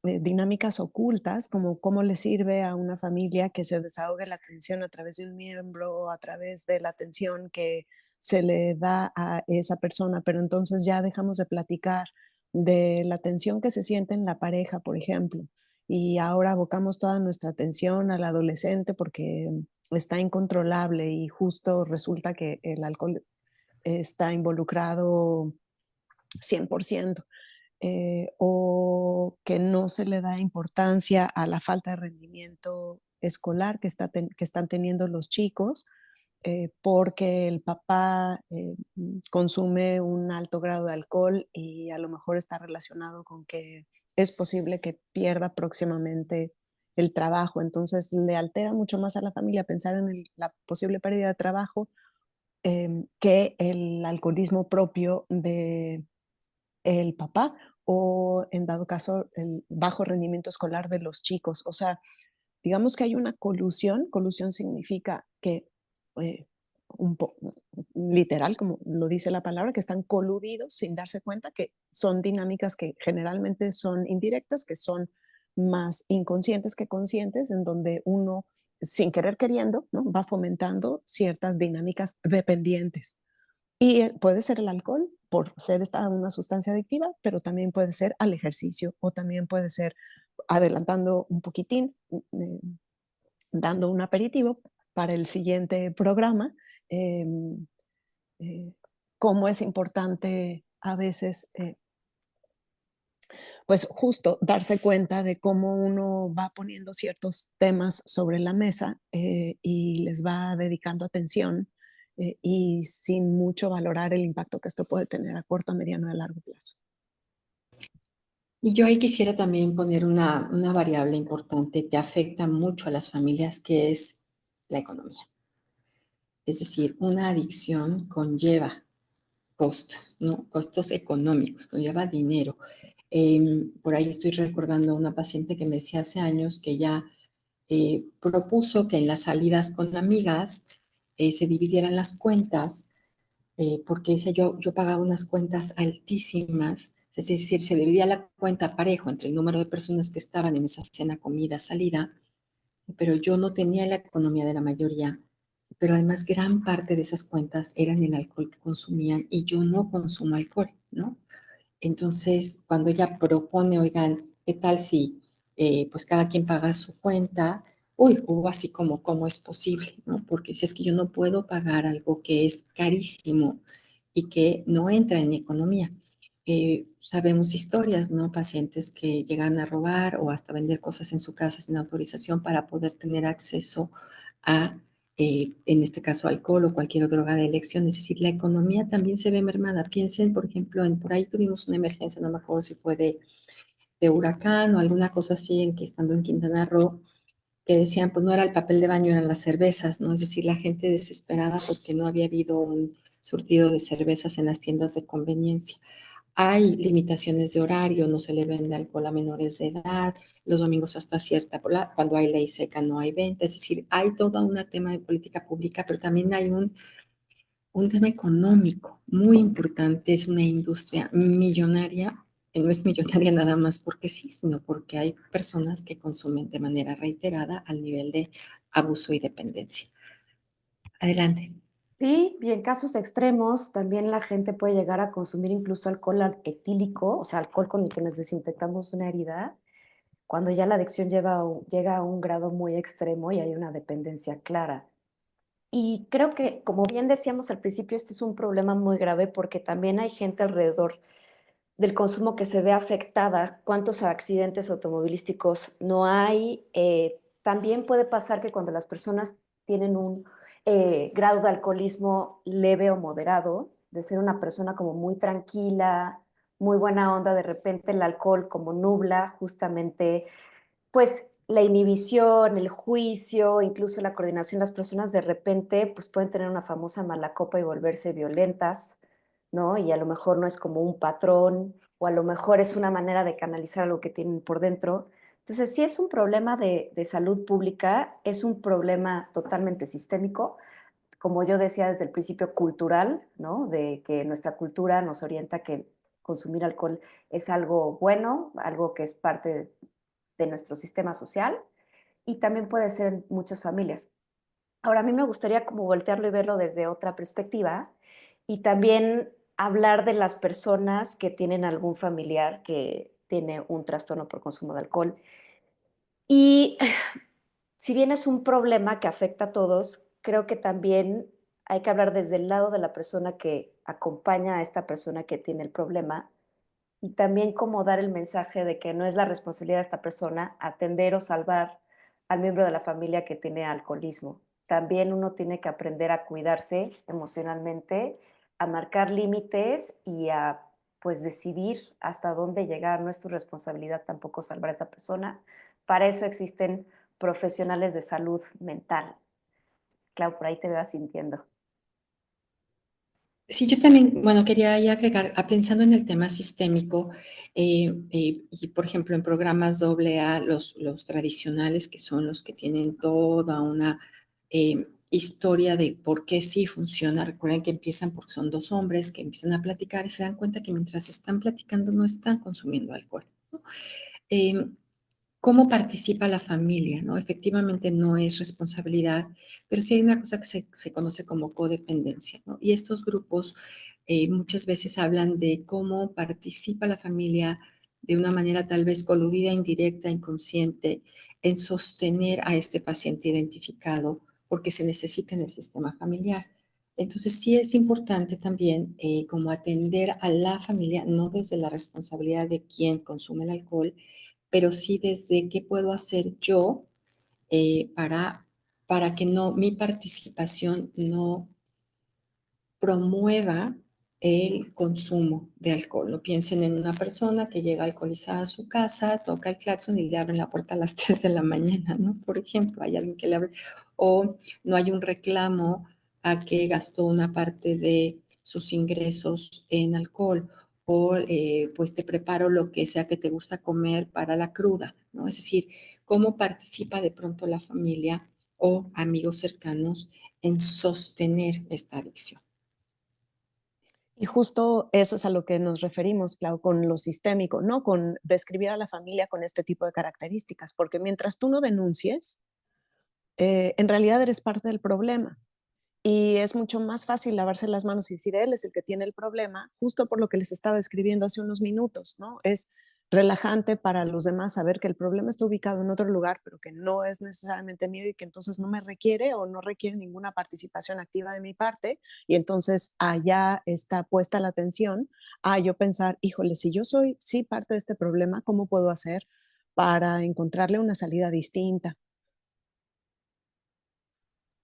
dinámicas ocultas, como cómo le sirve a una familia que se desahogue la atención a través de un miembro, a través de la atención que se le da a esa persona, pero entonces ya dejamos de platicar de la tensión que se siente en la pareja, por ejemplo, y ahora abocamos toda nuestra atención al adolescente porque está incontrolable y justo resulta que el alcohol está involucrado 100%, o que no se le da importancia a la falta de rendimiento escolar que están teniendo los chicos, porque el papá consume un alto grado de alcohol y a lo mejor está relacionado con que es posible que pierda próximamente el trabajo. Entonces le altera mucho más a la familia pensar en la posible pérdida de trabajo que el alcoholismo propio de el papá o, en dado caso, el bajo rendimiento escolar de los chicos. O sea, digamos que hay una colusión. Colusión significa que, eh, literal, como lo dice la palabra, que están coludidos sin darse cuenta, que son dinámicas que generalmente son indirectas, que son más inconscientes que conscientes, en donde uno, sin querer queriendo, ¿no? Va fomentando ciertas dinámicas dependientes. Y puede ser el alcohol, por ser esta una sustancia adictiva, pero también puede ser al ejercicio o también puede ser adelantando un poquitín, dando un aperitivo para el siguiente programa. em, eh, Cómo es importante a veces, pues justo darse cuenta de cómo uno va poniendo ciertos temas sobre la mesa y les va dedicando atención y sin mucho valorar el impacto que esto puede tener a corto, a mediano y a largo plazo. Y yo ahí quisiera también poner una variable importante que afecta mucho a las familias, que es la economía. Es decir, una adicción conlleva costos, ¿no? Costos económicos, conlleva dinero. Por ahí estoy recordando a una paciente que me decía hace años que ya propuso que en las salidas con amigas se dividieran las cuentas, porque dice yo pagaba unas cuentas altísimas, es decir, se dividía la cuenta parejo entre el número de personas que estaban en esa cena, comida, salida, pero yo no tenía la economía de la mayoría, pero además gran parte de esas cuentas eran el alcohol que consumían y yo no consumo alcohol, ¿no? Entonces, cuando ella propone, oigan, ¿qué tal si pues cada quien paga su cuenta? Uy, hubo así como, ¿cómo es posible? ¿No? Porque si es que yo no puedo pagar algo que es carísimo y que no entra en mi economía. Sabemos historias, ¿no? Pacientes que llegan a robar o hasta vender cosas en su casa sin autorización para poder tener acceso a, en este caso, alcohol o cualquier otra droga de elección. Es decir, la economía también se ve mermada. Piensen, por ejemplo, por ahí tuvimos una emergencia, no me acuerdo si fue de huracán o alguna cosa así, en que estando en Quintana Roo, que decían, pues no era el papel de baño, eran las cervezas, ¿no? Es decir, la gente desesperada porque no había habido un surtido de cervezas en las tiendas de conveniencia. Hay limitaciones de horario, no se le vende alcohol a menores de edad, los domingos hasta cierta hora, cuando hay ley seca no hay venta, es decir, hay todo un tema de política pública, pero también hay un tema económico muy importante, es una industria millonaria, que no es millonaria nada más porque sí, sino porque hay personas que consumen de manera reiterada al nivel de abuso y dependencia. Adelante. Sí, y en casos extremos también la gente puede llegar a consumir incluso alcohol etílico, o sea, alcohol con el que nos desinfectamos una herida, cuando ya la adicción llega a un grado muy extremo y hay una dependencia clara. Y creo que, como bien decíamos al principio, esto es un problema muy grave porque también hay gente alrededor del consumo que se ve afectada. ¿Cuántos accidentes automovilísticos no hay? También puede pasar que cuando las personas tienen un grado de alcoholismo leve o moderado, de ser una persona como muy tranquila, muy buena onda, de repente el alcohol como nubla justamente pues la inhibición, el juicio, incluso la coordinación, las personas de repente pues pueden tener una famosa mala copa y volverse violentas, ¿no? Y a lo mejor no es como un patrón o a lo mejor es una manera de canalizar algo que tienen por dentro. Entonces, sí es un problema de salud pública, es un problema totalmente sistémico, como yo decía desde el principio, cultural, ¿no? De que nuestra cultura nos orienta que consumir alcohol es algo bueno, algo que es parte de nuestro sistema social y también puede ser en muchas familias. Ahora, a mí me gustaría como voltearlo y verlo desde otra perspectiva y también hablar de las personas que tienen algún familiar que tiene un trastorno por consumo de alcohol. Y si bien es un problema que afecta a todos, creo que también hay que hablar desde el lado de la persona que acompaña a esta persona que tiene el problema y también como dar el mensaje de que no es la responsabilidad de esta persona atender o salvar al miembro de la familia que tiene alcoholismo. También uno tiene que aprender a cuidarse emocionalmente, a marcar límites y a pues decidir hasta dónde llegar. No es tu responsabilidad tampoco salvar a esa persona. Para eso existen profesionales de salud mental. Clau, por ahí te veo sintiendo. Sí, yo también, bueno, quería ahí agregar, pensando en el tema sistémico, y por ejemplo en programas doble A, los tradicionales, que son los que tienen toda una historia de por qué sí funciona. Recuerden que empiezan porque son dos hombres que empiezan a platicar y se dan cuenta que mientras están platicando no están consumiendo alcohol, ¿no? ¿Cómo participa la familia? ¿No? Efectivamente no es responsabilidad, pero sí hay una cosa que se conoce como codependencia, ¿no? Y estos grupos muchas veces hablan de cómo participa la familia de una manera tal vez coludida, indirecta, inconsciente, en sostener a este paciente identificado porque se necesita en el sistema familiar. Entonces sí es importante también como atender a la familia, no desde la responsabilidad de quien consume el alcohol, pero sí desde qué puedo hacer yo para que no, mi participación no promueva el consumo de alcohol. No piensen en una persona que llega alcoholizada a su casa, toca el claxon y le abren la puerta a las 3 de la mañana, ¿no? Por ejemplo, hay alguien que le abre, o no hay un reclamo a que gastó una parte de sus ingresos en alcohol, o pues te preparo lo que sea que te gusta comer para la cruda, ¿no? Es decir, cómo participa de pronto la familia o amigos cercanos en sostener esta adicción. Y justo eso es a lo que nos referimos, Clau, con lo sistémico, ¿no? Con describir a la familia con este tipo de características, porque mientras tú no denuncies, en realidad eres parte del problema. Y es mucho más fácil lavarse las manos y decir, él es el que tiene el problema, justo por lo que les estaba describiendo hace unos minutos, ¿no? Es relajante para los demás saber que el problema está ubicado en otro lugar, pero que no es necesariamente mío y que entonces no me requiere o no requiere ninguna participación activa de mi parte. Y entonces allá está puesta la atención a yo pensar, híjole, si yo soy sí parte de este problema, ¿cómo puedo hacer para encontrarle una salida distinta?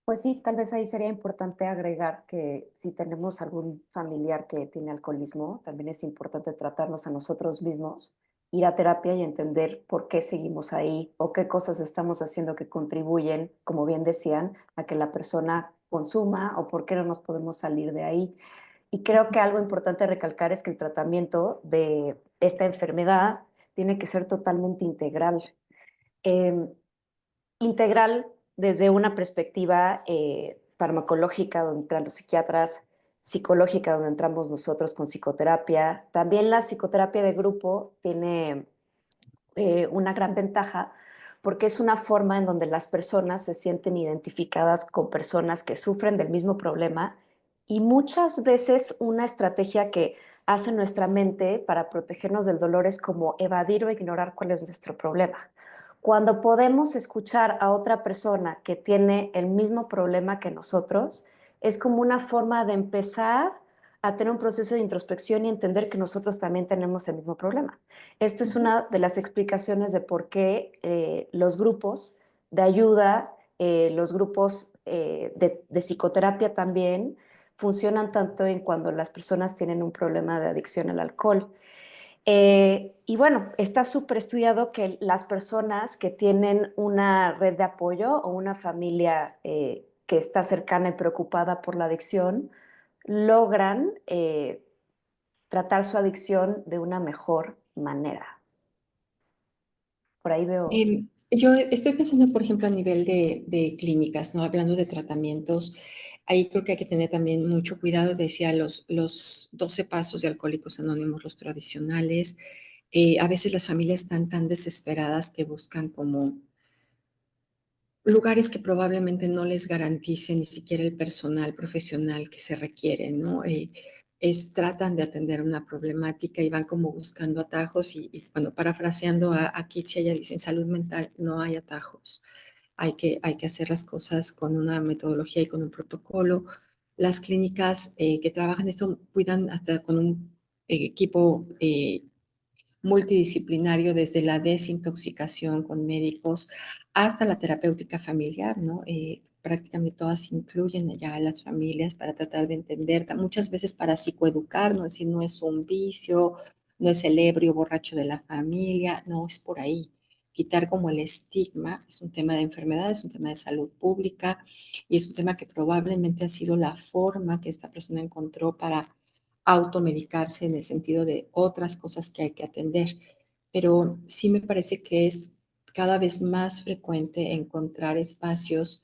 Pues sí, tal vez ahí sería importante agregar que si tenemos algún familiar que tiene alcoholismo, también es importante tratarnos a nosotros mismos ir a terapia y entender por qué seguimos ahí o qué cosas estamos haciendo que contribuyen, como bien decían, a que la persona consuma o por qué no nos podemos salir de ahí. Y creo que algo importante recalcar es que el tratamiento de esta enfermedad tiene que ser totalmente integral. Em, Integral desde una perspectiva farmacológica, donde entran los psiquiatras, psicológica, donde entramos nosotros con psicoterapia. También la psicoterapia de grupo tiene una gran ventaja porque es una forma en donde las personas se sienten identificadas con personas que sufren del mismo problema y muchas veces una estrategia que hace nuestra mente para protegernos del dolor es como evadir o ignorar cuál es nuestro problema. Cuando podemos escuchar a otra persona que tiene el mismo problema que nosotros, es como una forma de empezar a tener un proceso de introspección y entender que nosotros también tenemos el mismo problema. Esto es una de las explicaciones de por qué los grupos de ayuda, los grupos de psicoterapia también, funcionan tanto en cuando las personas tienen un problema de adicción al alcohol. Y bueno, está súper estudiado que las personas que tienen una red de apoyo o una familia que está cercana y preocupada por la adicción, logran tratar su adicción de una mejor manera. Por ahí veo. Yo estoy pensando, por ejemplo, a nivel de clínicas, ¿no? Hablando de tratamientos, ahí creo que hay que tener también mucho cuidado. Decía los 12 pasos de Alcohólicos Anónimos, los tradicionales. A veces las familias están tan desesperadas que buscan como lugares que probablemente no les garanticen ni siquiera el personal profesional que se requiere, ¿no? Tratan de atender una problemática y van como buscando atajos y bueno, parafraseando a Kitsia, ella dice, en salud mental no hay atajos, hay que hacer las cosas con una metodología y con un protocolo. Las clínicas que trabajan esto cuidan hasta con un equipo multidisciplinario desde la desintoxicación con médicos hasta la terapéutica familiar, ¿no? Prácticamente todas incluyen ya a las familias para tratar de entender, muchas veces para psicoeducar, ¿no? Es decir, no es un vicio, no es el ebrio borracho de la familia, no, es por ahí. Quitar como el estigma, es un tema de enfermedad, es un tema de salud pública y es un tema que probablemente ha sido la forma que esta persona encontró para automedicarse en el sentido de otras cosas que hay que atender. Pero sí me parece que es cada vez más frecuente encontrar espacios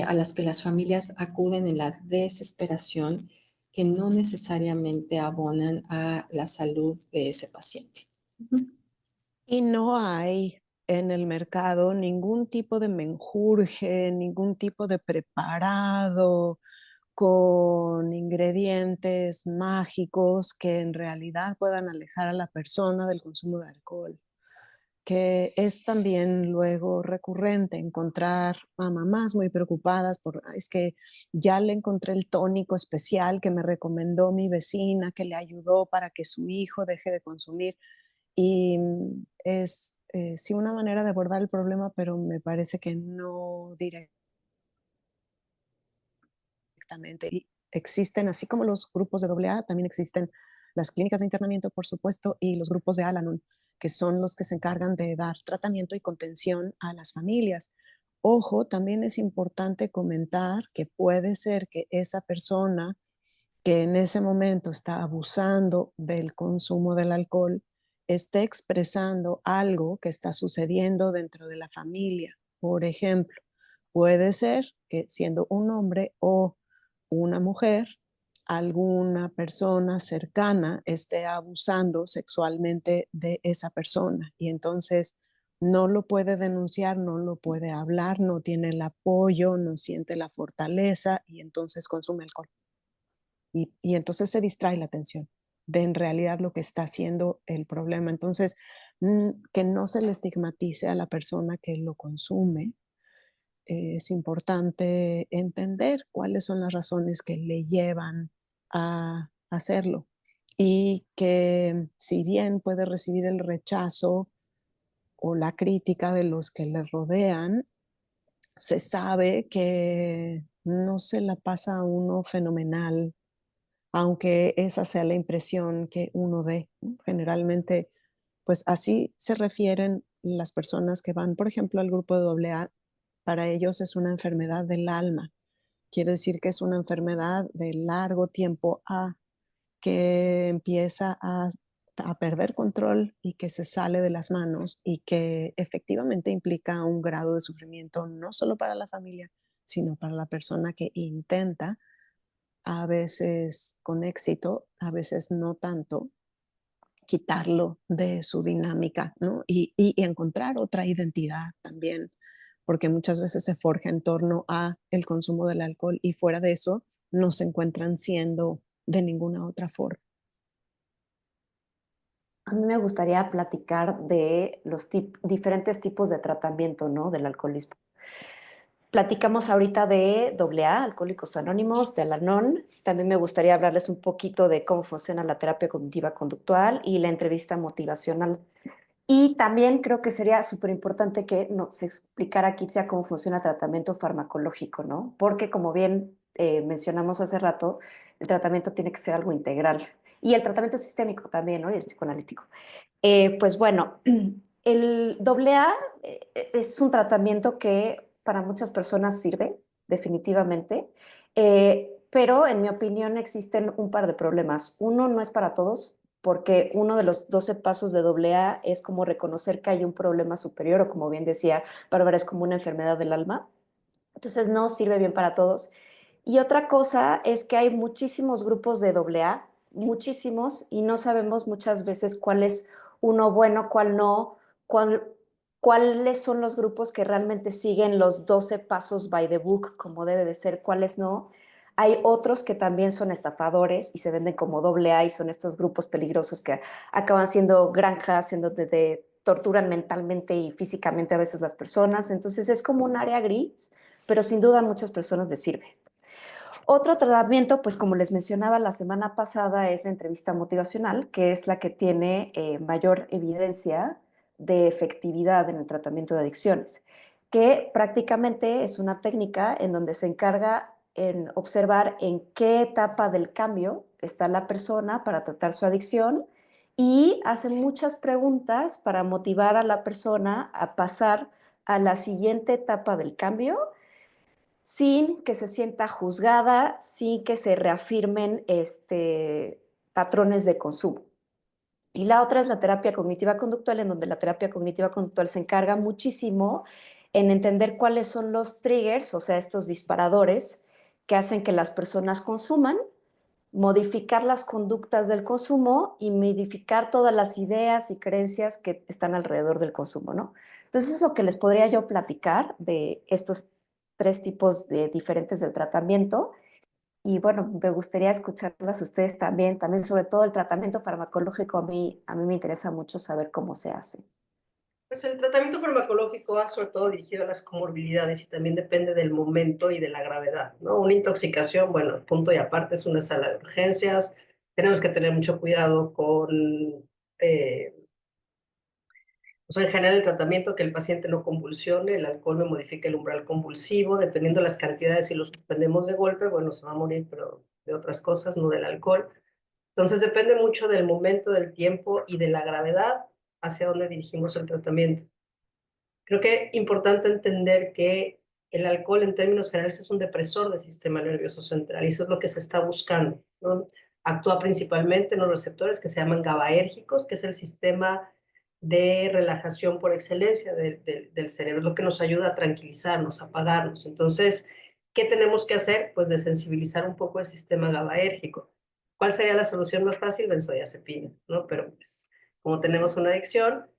a las que las familias acuden en la desesperación que no necesariamente abonan a la salud de ese paciente. Y no hay en el mercado ningún tipo de menjurje, ningún tipo de preparado con ingredientes mágicos que en realidad puedan alejar a la persona del consumo de alcohol, que es también luego recurrente encontrar a mamás muy preocupadas por, "Ay, es que ya le encontré el tónico especial que me recomendó mi vecina, que le ayudó para que su hijo deje de consumir". Y es sí una manera de abordar el problema, pero me parece que no directamente. Y existen, así como los grupos de AA, también existen las clínicas de internamiento, por supuesto, y los grupos de Al-Anon, que son los que se encargan de dar tratamiento y contención a las familias. Ojo, también es importante comentar que puede ser que esa persona que en ese momento está abusando del consumo del alcohol esté expresando algo que está sucediendo dentro de la familia. Por ejemplo, puede ser que siendo un hombre o una mujer, alguna persona cercana esté abusando sexualmente de esa persona y entonces no lo puede denunciar, no lo puede hablar, no tiene el apoyo, no siente la fortaleza y entonces consume alcohol. Y entonces se distrae la atención de en realidad lo que está haciendo el problema. Entonces, que no se le estigmatice a la persona que lo consume. Es importante entender cuáles son las razones que le llevan a hacerlo y que si bien puede recibir el rechazo o la crítica de los que le rodean, se sabe que no se la pasa a uno fenomenal aunque esa sea la impresión que uno dé, ¿no? Generalmente, pues así se refieren las personas que van, por ejemplo, al grupo de AA. Para ellos es una enfermedad del alma. Quiere decir que es una enfermedad de largo tiempo que empieza a perder control y que se sale de las manos y que efectivamente implica un grado de sufrimiento no solo para la familia, sino para la persona que intenta, a veces con éxito, a veces no tanto, quitarlo de su dinámica, ¿no? Y encontrar otra identidad también, porque muchas veces se forja en torno a el consumo del alcohol y fuera de eso no se encuentran siendo de ninguna otra forma. A mí me gustaría platicar de los diferentes tipos de tratamiento, ¿no? Del alcoholismo. Platicamos ahorita de AA, Alcohólicos Anónimos, de Al-Anon. También me gustaría hablarles un poquito de cómo funciona la terapia cognitiva conductual y la entrevista motivacional. Y también creo que sería súper importante que nos explicara, Kitsia, cómo funciona el tratamiento farmacológico, ¿no? Porque como bien mencionamos hace rato, el tratamiento tiene que ser algo integral. Y el tratamiento sistémico también, ¿no? Y el psicoanalítico. Pues bueno, el AA es un tratamiento que para muchas personas sirve, definitivamente, pero en mi opinión existen un par de problemas. Uno, no es para todos, porque uno de los 12 pasos de AA es como reconocer que hay un problema superior, o como bien decía Bárbara, es como una enfermedad del alma. Entonces no sirve bien para todos. Y otra cosa es que hay muchísimos grupos de AA, muchísimos, y no sabemos muchas veces cuál es uno bueno, cuál no, cuáles son los grupos que realmente siguen los 12 pasos by the book, como debe de ser, cuáles no. Hay otros que también son estafadores y se venden como AA y son estos grupos peligrosos que acaban siendo granjas en donde te torturan mentalmente y físicamente a veces las personas. Entonces es como un área gris, pero sin duda a muchas personas les sirve. Otro tratamiento, pues como les mencionaba la semana pasada, es la entrevista motivacional, que es la que tiene mayor evidencia de efectividad en el tratamiento de adicciones, que prácticamente es una técnica en donde se encarga en observar en qué etapa del cambio está la persona para tratar su adicción y hace muchas preguntas para motivar a la persona a pasar a la siguiente etapa del cambio sin que se sienta juzgada, sin que se reafirmen patrones de consumo. Y la otra es la terapia cognitiva conductual, en donde la terapia cognitiva conductual se encarga muchísimo en entender cuáles son los triggers, o sea, estos disparadores que hacen que las personas consuman, modificar las conductas del consumo y modificar todas las ideas y creencias que están alrededor del consumo, ¿no? Entonces es lo que les podría yo platicar de estos 3 tipos de diferentes del tratamiento. Y bueno, me gustaría escucharlas ustedes también sobre todo el tratamiento farmacológico. A mí me interesa mucho saber cómo se hace. Pues el tratamiento farmacológico va sobre todo dirigido a las comorbilidades y también depende del momento y de la gravedad, ¿no? Una intoxicación, bueno, punto y aparte es una sala de urgencias. Tenemos que tener mucho cuidado con, o sea, en general el tratamiento, que el paciente no convulsione, el alcohol me modifica el umbral convulsivo, dependiendo de las cantidades, si lo suspendemos de golpe, bueno, se va a morir, pero de otras cosas, no del alcohol. Entonces depende mucho del momento, del tiempo y de la gravedad hacia dónde dirigimos el tratamiento. Creo que es importante entender que el alcohol en términos generales es un depresor del sistema nervioso central y eso es lo que se está buscando, ¿no? Actúa principalmente en los receptores que se llaman GABAérgicos, que es el sistema de relajación por excelencia del cerebro, es lo que nos ayuda a tranquilizarnos, a apagarnos. Entonces, ¿qué tenemos que hacer? Pues desensibilizar un poco el sistema GABAérgico. ¿Cuál sería la solución más fácil? Benzodiazepina, ¿no? Pero pues, como tenemos una adicción,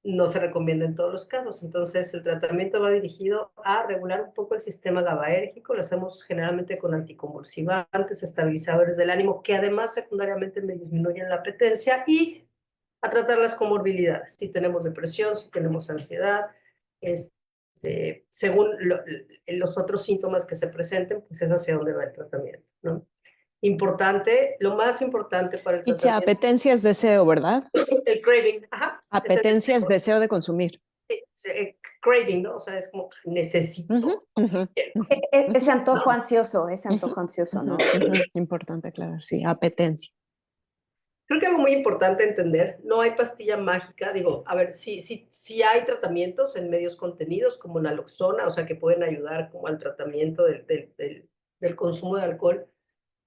no se recomienda en todos los casos. Entonces, el tratamiento va dirigido a regular un poco el sistema GABAérgico. Lo hacemos generalmente con anticonvulsivantes, estabilizadores del ánimo, que además secundariamente me disminuyen la apetencia, y a tratar las comorbilidades. Si tenemos depresión, si tenemos ansiedad, según los otros síntomas que se presenten, pues es hacia dónde va el tratamiento, ¿no? Importante, lo más importante para el Kitsia, tratamiento, apetencia es deseo, ¿verdad? el craving, ajá, es el Apetencia es deseo. deseo de consumir. Craving, ¿no? O sea, es como necesito. Ese antojo ansioso, ¿no? Importante aclarar, sí, apetencia. Creo que algo muy importante entender, no hay pastilla mágica, digo, a ver, sí hay tratamientos en medios contenidos como naloxona, o sea, que pueden ayudar como al tratamiento del consumo de alcohol,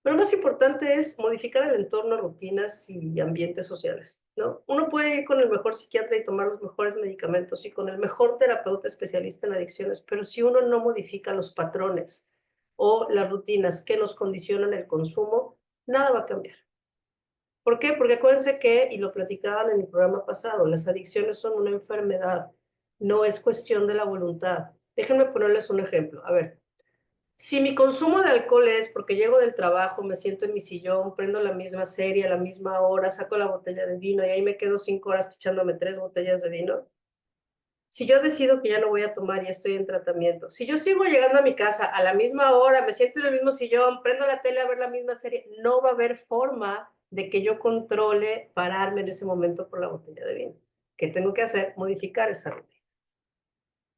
pero lo más importante es modificar el entorno, rutinas y ambientes sociales, ¿no? Uno puede ir con el mejor psiquiatra y tomar los mejores medicamentos y con el mejor terapeuta especialista en adicciones, pero si uno no modifica los patrones o las rutinas que nos condicionan el consumo, nada va a cambiar. ¿Por qué? Porque acuérdense que, y lo platicaban en el programa pasado, las adicciones son una enfermedad, no es cuestión de la voluntad. Déjenme ponerles un ejemplo. A ver, si mi consumo de alcohol es porque llego del trabajo, me siento en mi sillón, prendo la misma serie a la misma hora, saco la botella de vino y ahí me quedo 5 horas echándome 3 botellas de vino. Si yo decido que ya no voy a tomar y estoy en tratamiento, si yo sigo llegando a mi casa a la misma hora, me siento en el mismo sillón, prendo la tele a ver la misma serie, no va a haber forma de que yo controle pararme en ese momento por la botella de vino. ¿Qué tengo que hacer? Modificar esa rutina.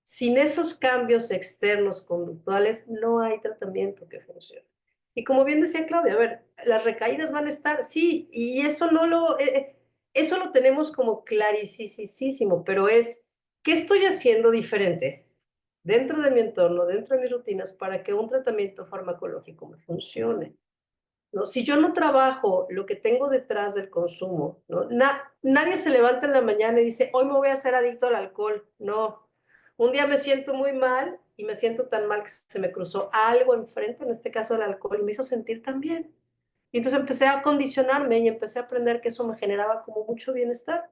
Sin esos cambios externos conductuales, no hay tratamiento que funcione. Y como bien decía Claudia, a ver, las recaídas van a estar, sí, y eso lo tenemos como clarísimo, pero es, ¿qué estoy haciendo diferente dentro de mi entorno, dentro de mis rutinas, para que un tratamiento farmacológico me funcione? ¿No? Si yo no trabajo lo que tengo detrás del consumo, ¿no? Nadie se levanta en la mañana y dice, hoy me voy a hacer adicto al alcohol. No. Un día me siento muy mal y me siento tan mal que se me cruzó algo enfrente, en este caso el alcohol, y me hizo sentir tan bien. Y entonces empecé a condicionarme y empecé a aprender que eso me generaba como mucho bienestar.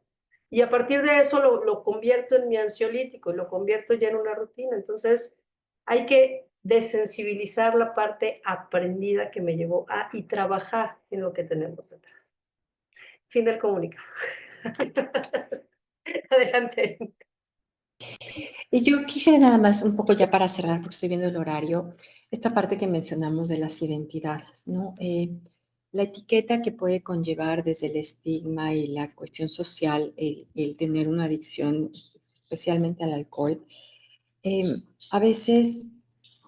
Y a partir de eso lo convierto en mi ansiolítico y lo convierto ya en una rutina. Entonces hay que desensibilizar la parte aprendida que me llevó a y trabajar en lo que tenemos detrás. Fin del comunicado. Adelante. Y yo quisiera nada más un poco ya para cerrar, porque estoy viendo el horario, esta parte que mencionamos de las identidades, ¿no? La etiqueta que puede conllevar desde el estigma y la cuestión social, el tener una adicción, especialmente al alcohol, eh, a veces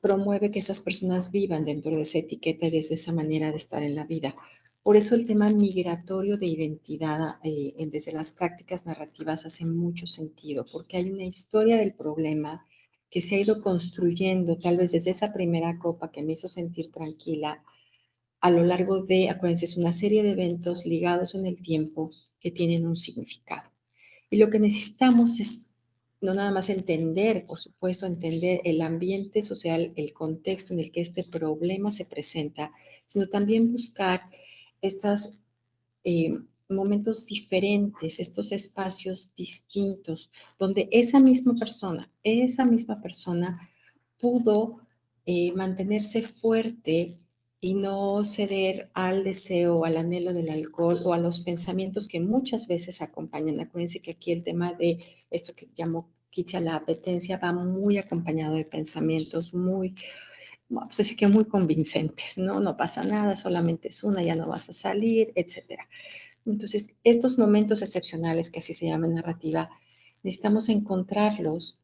promueve que esas personas vivan dentro de esa etiqueta y desde esa manera de estar en la vida. Por eso el tema migratorio de identidad desde las prácticas narrativas hace mucho sentido, porque hay una historia del problema que se ha ido construyendo tal vez desde esa primera copa que me hizo sentir tranquila a lo largo de, acuérdense, es una serie de eventos ligados en el tiempo que tienen un significado. Y lo que necesitamos es no nada más entender, por supuesto, entender el ambiente social, el contexto en el que este problema se presenta, sino también buscar estos momentos diferentes, estos espacios distintos, donde esa misma persona pudo mantenerse fuerte y no ceder al deseo, al anhelo del alcohol o a los pensamientos que muchas veces acompañan. Acuérdense que aquí el tema de esto que llamó Kicha la apetencia va muy acompañado de pensamientos muy, pues así que muy convincentes, ¿no? No pasa nada, solamente es una, ya no vas a salir, etcétera. Entonces, estos momentos excepcionales, que así se llama en narrativa, necesitamos encontrarlos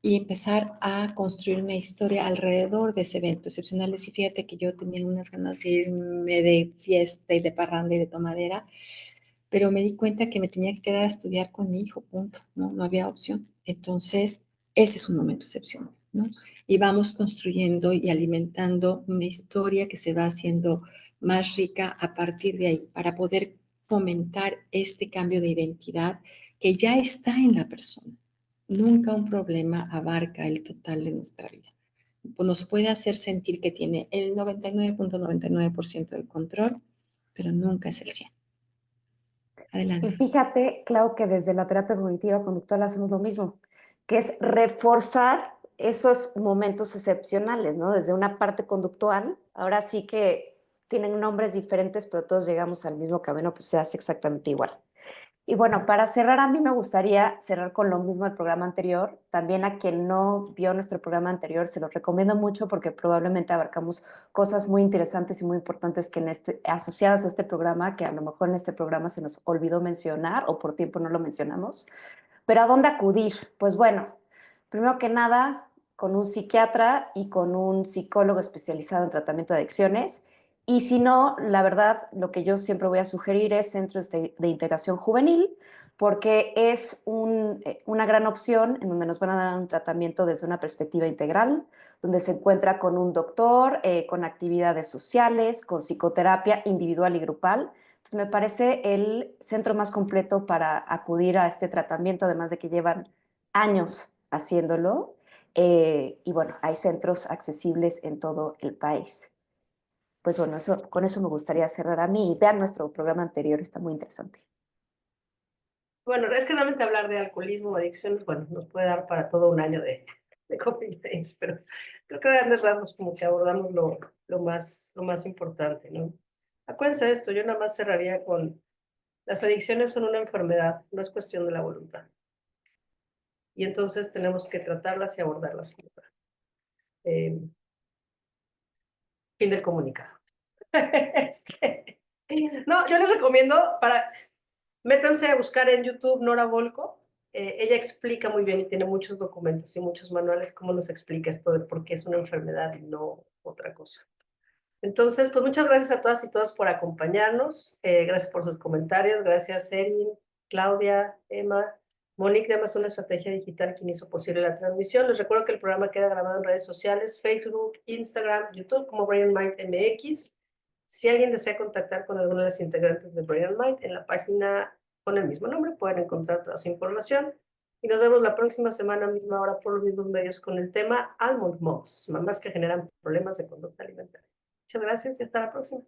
y empezar a construir una historia alrededor de ese evento excepcional. Y fíjate que yo tenía unas ganas de irme de fiesta y de parranda y de tomadera, pero me di cuenta que me tenía que quedar a estudiar con mi hijo, punto, ¿no? No había opción. Entonces, ese es un momento excepcional, ¿no? Y vamos construyendo y alimentando una historia que se va haciendo más rica a partir de ahí, para poder fomentar este cambio de identidad que ya está en la persona. Nunca un problema abarca el total de nuestra vida. Nos puede hacer sentir que tiene el 99.99% del control, pero nunca es el 100%. Y Adelante. fíjate, Clau, que desde la terapia cognitiva conductual hacemos lo mismo, que es reforzar esos momentos excepcionales, ¿no? Desde una parte conductual, ahora sí que tienen nombres diferentes, pero todos llegamos al mismo camino, pues se hace exactamente igual. Y bueno, para cerrar, a mí me gustaría cerrar con lo mismo del programa anterior. También a quien no vio nuestro programa anterior, se lo recomiendo mucho porque probablemente abarcamos cosas muy interesantes y muy importantes que asociadas a este programa, que a lo mejor en este programa se nos olvidó mencionar o por tiempo no lo mencionamos. Pero ¿a dónde acudir? Pues bueno, primero que nada, con un psiquiatra y con un psicólogo especializado en tratamiento de adicciones. Y si no, la verdad, lo que yo siempre voy a sugerir es centros de integración juvenil, porque es una gran opción en donde nos van a dar un tratamiento desde una perspectiva integral, donde se encuentra con un doctor, con actividades sociales, con psicoterapia individual y grupal. Entonces, me parece el centro más completo para acudir a este tratamiento, además de que llevan años haciéndolo. Y bueno, hay centros accesibles en todo el país. Pues bueno, con eso me gustaría cerrar a mí. Y vean nuestro programa anterior, está muy interesante. Bueno, es que realmente hablar de alcoholismo o adicciones, bueno, nos puede dar para todo un año de Coffee Breaks, pero creo que a grandes rasgos como que abordamos lo más importante, ¿no? Acuérdense de esto, yo nada más cerraría con, las adicciones son una enfermedad, no es cuestión de la voluntad. Y entonces tenemos que tratarlas y abordarlas como tal. Fin del comunicado. No, yo les recomiendo métanse a buscar en YouTube Nora Volko. Ella explica muy bien y tiene muchos documentos y muchos manuales cómo nos explica esto de por qué es una enfermedad y no otra cosa. Entonces, pues muchas gracias a todas y todos por acompañarnos. Gracias por sus comentarios. Gracias, Erin, Claudia, Emma, Monique de Amazon Estrategia Digital, quien hizo posible la transmisión. Les recuerdo que el programa queda grabado en redes sociales, Facebook, Instagram, YouTube, como Brain Mind MX. Si alguien desea contactar con alguna de las integrantes de Brain Mind, en la página con el mismo nombre pueden encontrar toda esa información. Y nos vemos la próxima semana, misma hora, por los mismos medios, con el tema Almond Moms, mamás que generan problemas de conducta alimentaria. Muchas gracias y hasta la próxima.